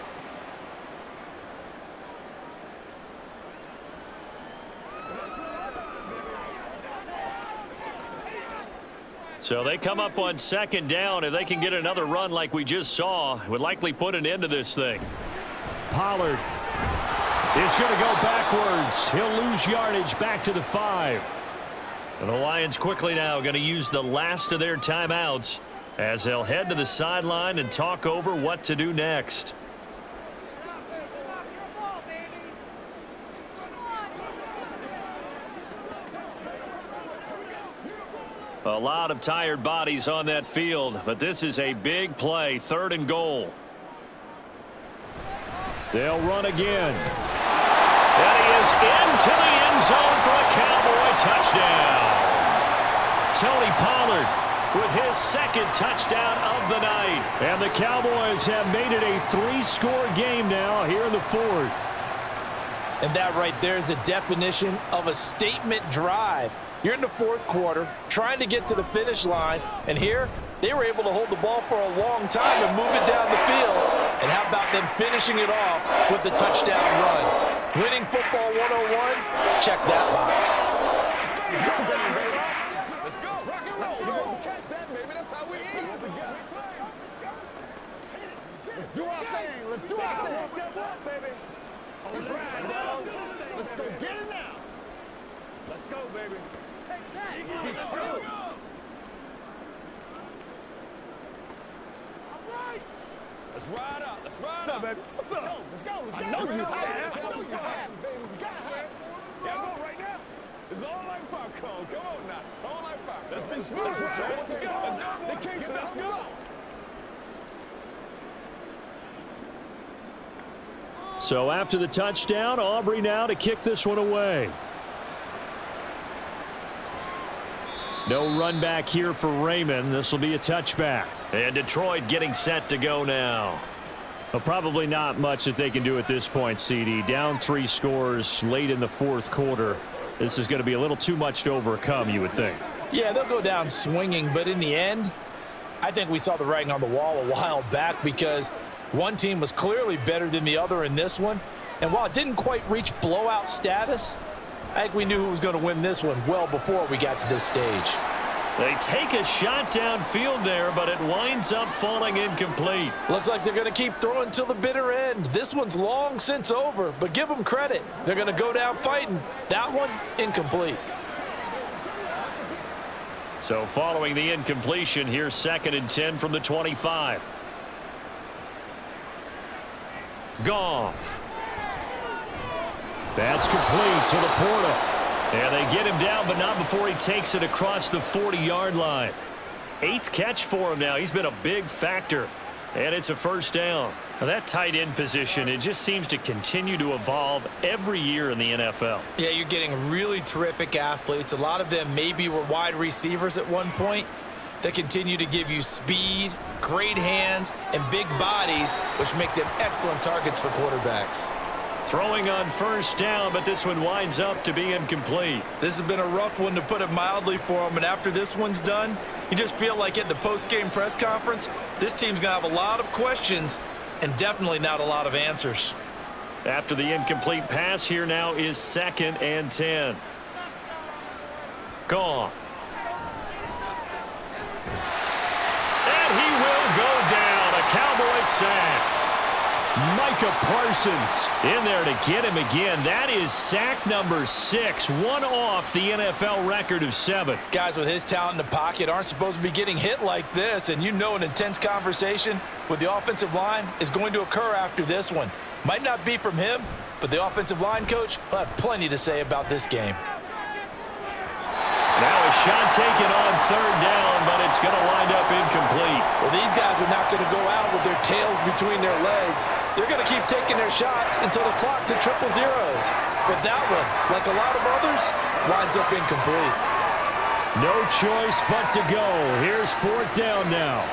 A: So they come up on 2nd down. If they can get another run like we just saw, it would likely put an end to this thing. Pollard is going to go backwards. He'll lose yardage back to the 5. And the Lions quickly now going to use the last of their timeouts as they'll head to the sideline and talk over what to do next. A lot of tired bodies on that field, but this is a big play, 3rd and goal. They'll run again. And he is into the end zone for a Cowboy touchdown. Tony Pollard with his 2nd touchdown of the night. And the Cowboys have made it a 3-score game now here in the 4th.
C: And that right there is the definition of a statement drive. You're in the 4th quarter, trying to get to the finish line, and here they were able to hold the ball for a long time and move it down the field. And how about them finishing it off with the touchdown run? Winning football 101, check that box.
F: Let's go. Rock and roll. You're supposed to catch that, baby. That's how we eat. Let's do our thing. Let's do our thing. Baby. Let's ride, dog. Let's go get it now. Let's go, baby. Let's go. Let's ride up. Let's ride up, baby. Let's go. Let's go. Let's go. I know you have. Baby. We got to have. Yeah, go right now. It's all like popcorn. Come on now. It's all like popcorn. Let's be smooth. Let's go. Let's go. They can't stop. Go.
A: So after the touchdown, Aubrey now to kick this one away. No run back here for Raymond. This will be a touchback. And Detroit getting set to go now. Well, probably not much that they can do at this point, CD. Down 3 scores late in the 4th quarter. This is going to be a little too much to overcome, you would think.
C: Yeah, they'll go down swinging, but in the end, I think we saw the writing on the wall a while back because one team was clearly better than the other in this one. And while it didn't quite reach blowout status, I think we knew who was going to win this one well before we got to this stage.
A: They take a shot downfield there, but it winds up falling incomplete.
C: Looks like they're going to keep throwing till the bitter end. This one's long since over, but give them credit. They're going to go down fighting. That one, incomplete.
A: So following the incompletion, here's 2nd and 10 from the 25. Goff. That's complete to Laporta. And they get him down, but not before he takes it across the 40-yard line. 8th catch for him now. He's been a big factor. And it's a first down. Now that tight end position, it just seems to continue to evolve every year in the NFL.
B: Yeah, you're getting really terrific athletes. A lot of them maybe were wide receivers at one point. They continue to give you speed, great hands, and big bodies, which make them excellent targets for quarterbacks.
A: Throwing on first down, but this one winds up to be incomplete.
B: This has been a rough one, to put it mildly, for him. And after this one's done, you just feel like at the post-game press conference, this team's going to have a lot of questions and definitely not a lot of answers.
A: After the incomplete pass, here now is 2nd and 10. Gone. And he will go down. A Cowboys sack. Micah Parsons in there to get him again. That is sack number 6, one off the NFL record of 7.
C: Guys with his talent in the pocket aren't supposed to be getting hit like this, and you know an intense conversation with the offensive line is going to occur after this one. Might not be from him, but the offensive line coach will have plenty to say about this game.
A: Now a shot taken on 3rd down, but it's going to wind up incomplete.
C: Well, these guys are not going to go out with their tails between their legs. They're going to keep taking their shots until the clock's at 000. But that one, like a lot of others, winds up incomplete.
A: No choice but to go. Here's 4th down now.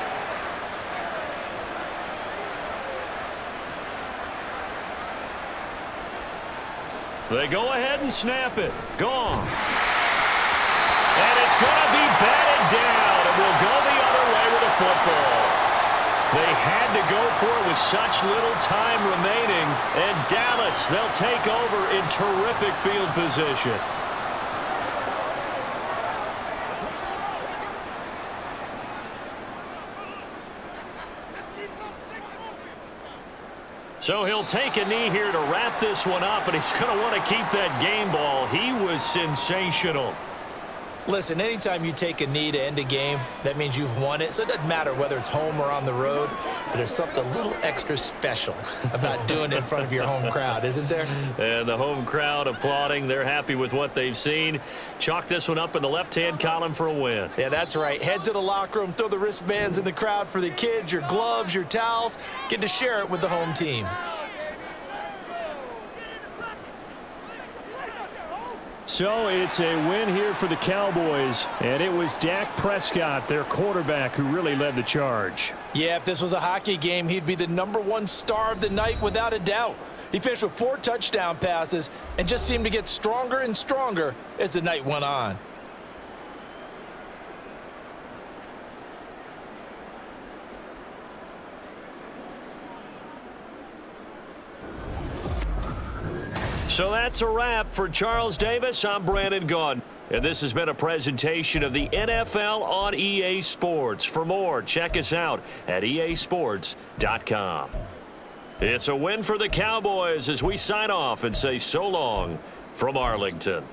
A: They go ahead and snap it. Gone. And it's going to be batted down, and we'll go the other way with the football. They had to go for it with such little time remaining, and Dallas, they'll take over in terrific field position. So he'll take a knee here to wrap this one up, and he's going to want to keep that game ball. He was sensational.
B: Listen, anytime you take a knee to end a game, that means you've won it. So it doesn't matter whether it's home or on the road, but there's something a little extra special about doing it in front of your home crowd, isn't there?
A: And the home crowd applauding. They're happy with what they've seen. Chalk this one up in the left-hand column for a win.
B: Yeah, that's right. Head to the locker room, throw the wristbands in the crowd for the kids, your gloves, your towels. Get to share it with the home team.
A: So it's a win here for the Cowboys, and it was Dak Prescott, their quarterback, who really led the charge.
C: Yeah, if this was a hockey game, he'd be the #1 star of the night without a doubt. He finished with 4 touchdown passes and just seemed to get stronger and stronger as the night went on.
A: So that's a wrap. For Charles Davis, I'm Brandon Gaudin. And this has been a presentation of the NFL on EA Sports. For more, check us out at easports.com. It's a win for the Cowboys as we sign off and say so long from Arlington.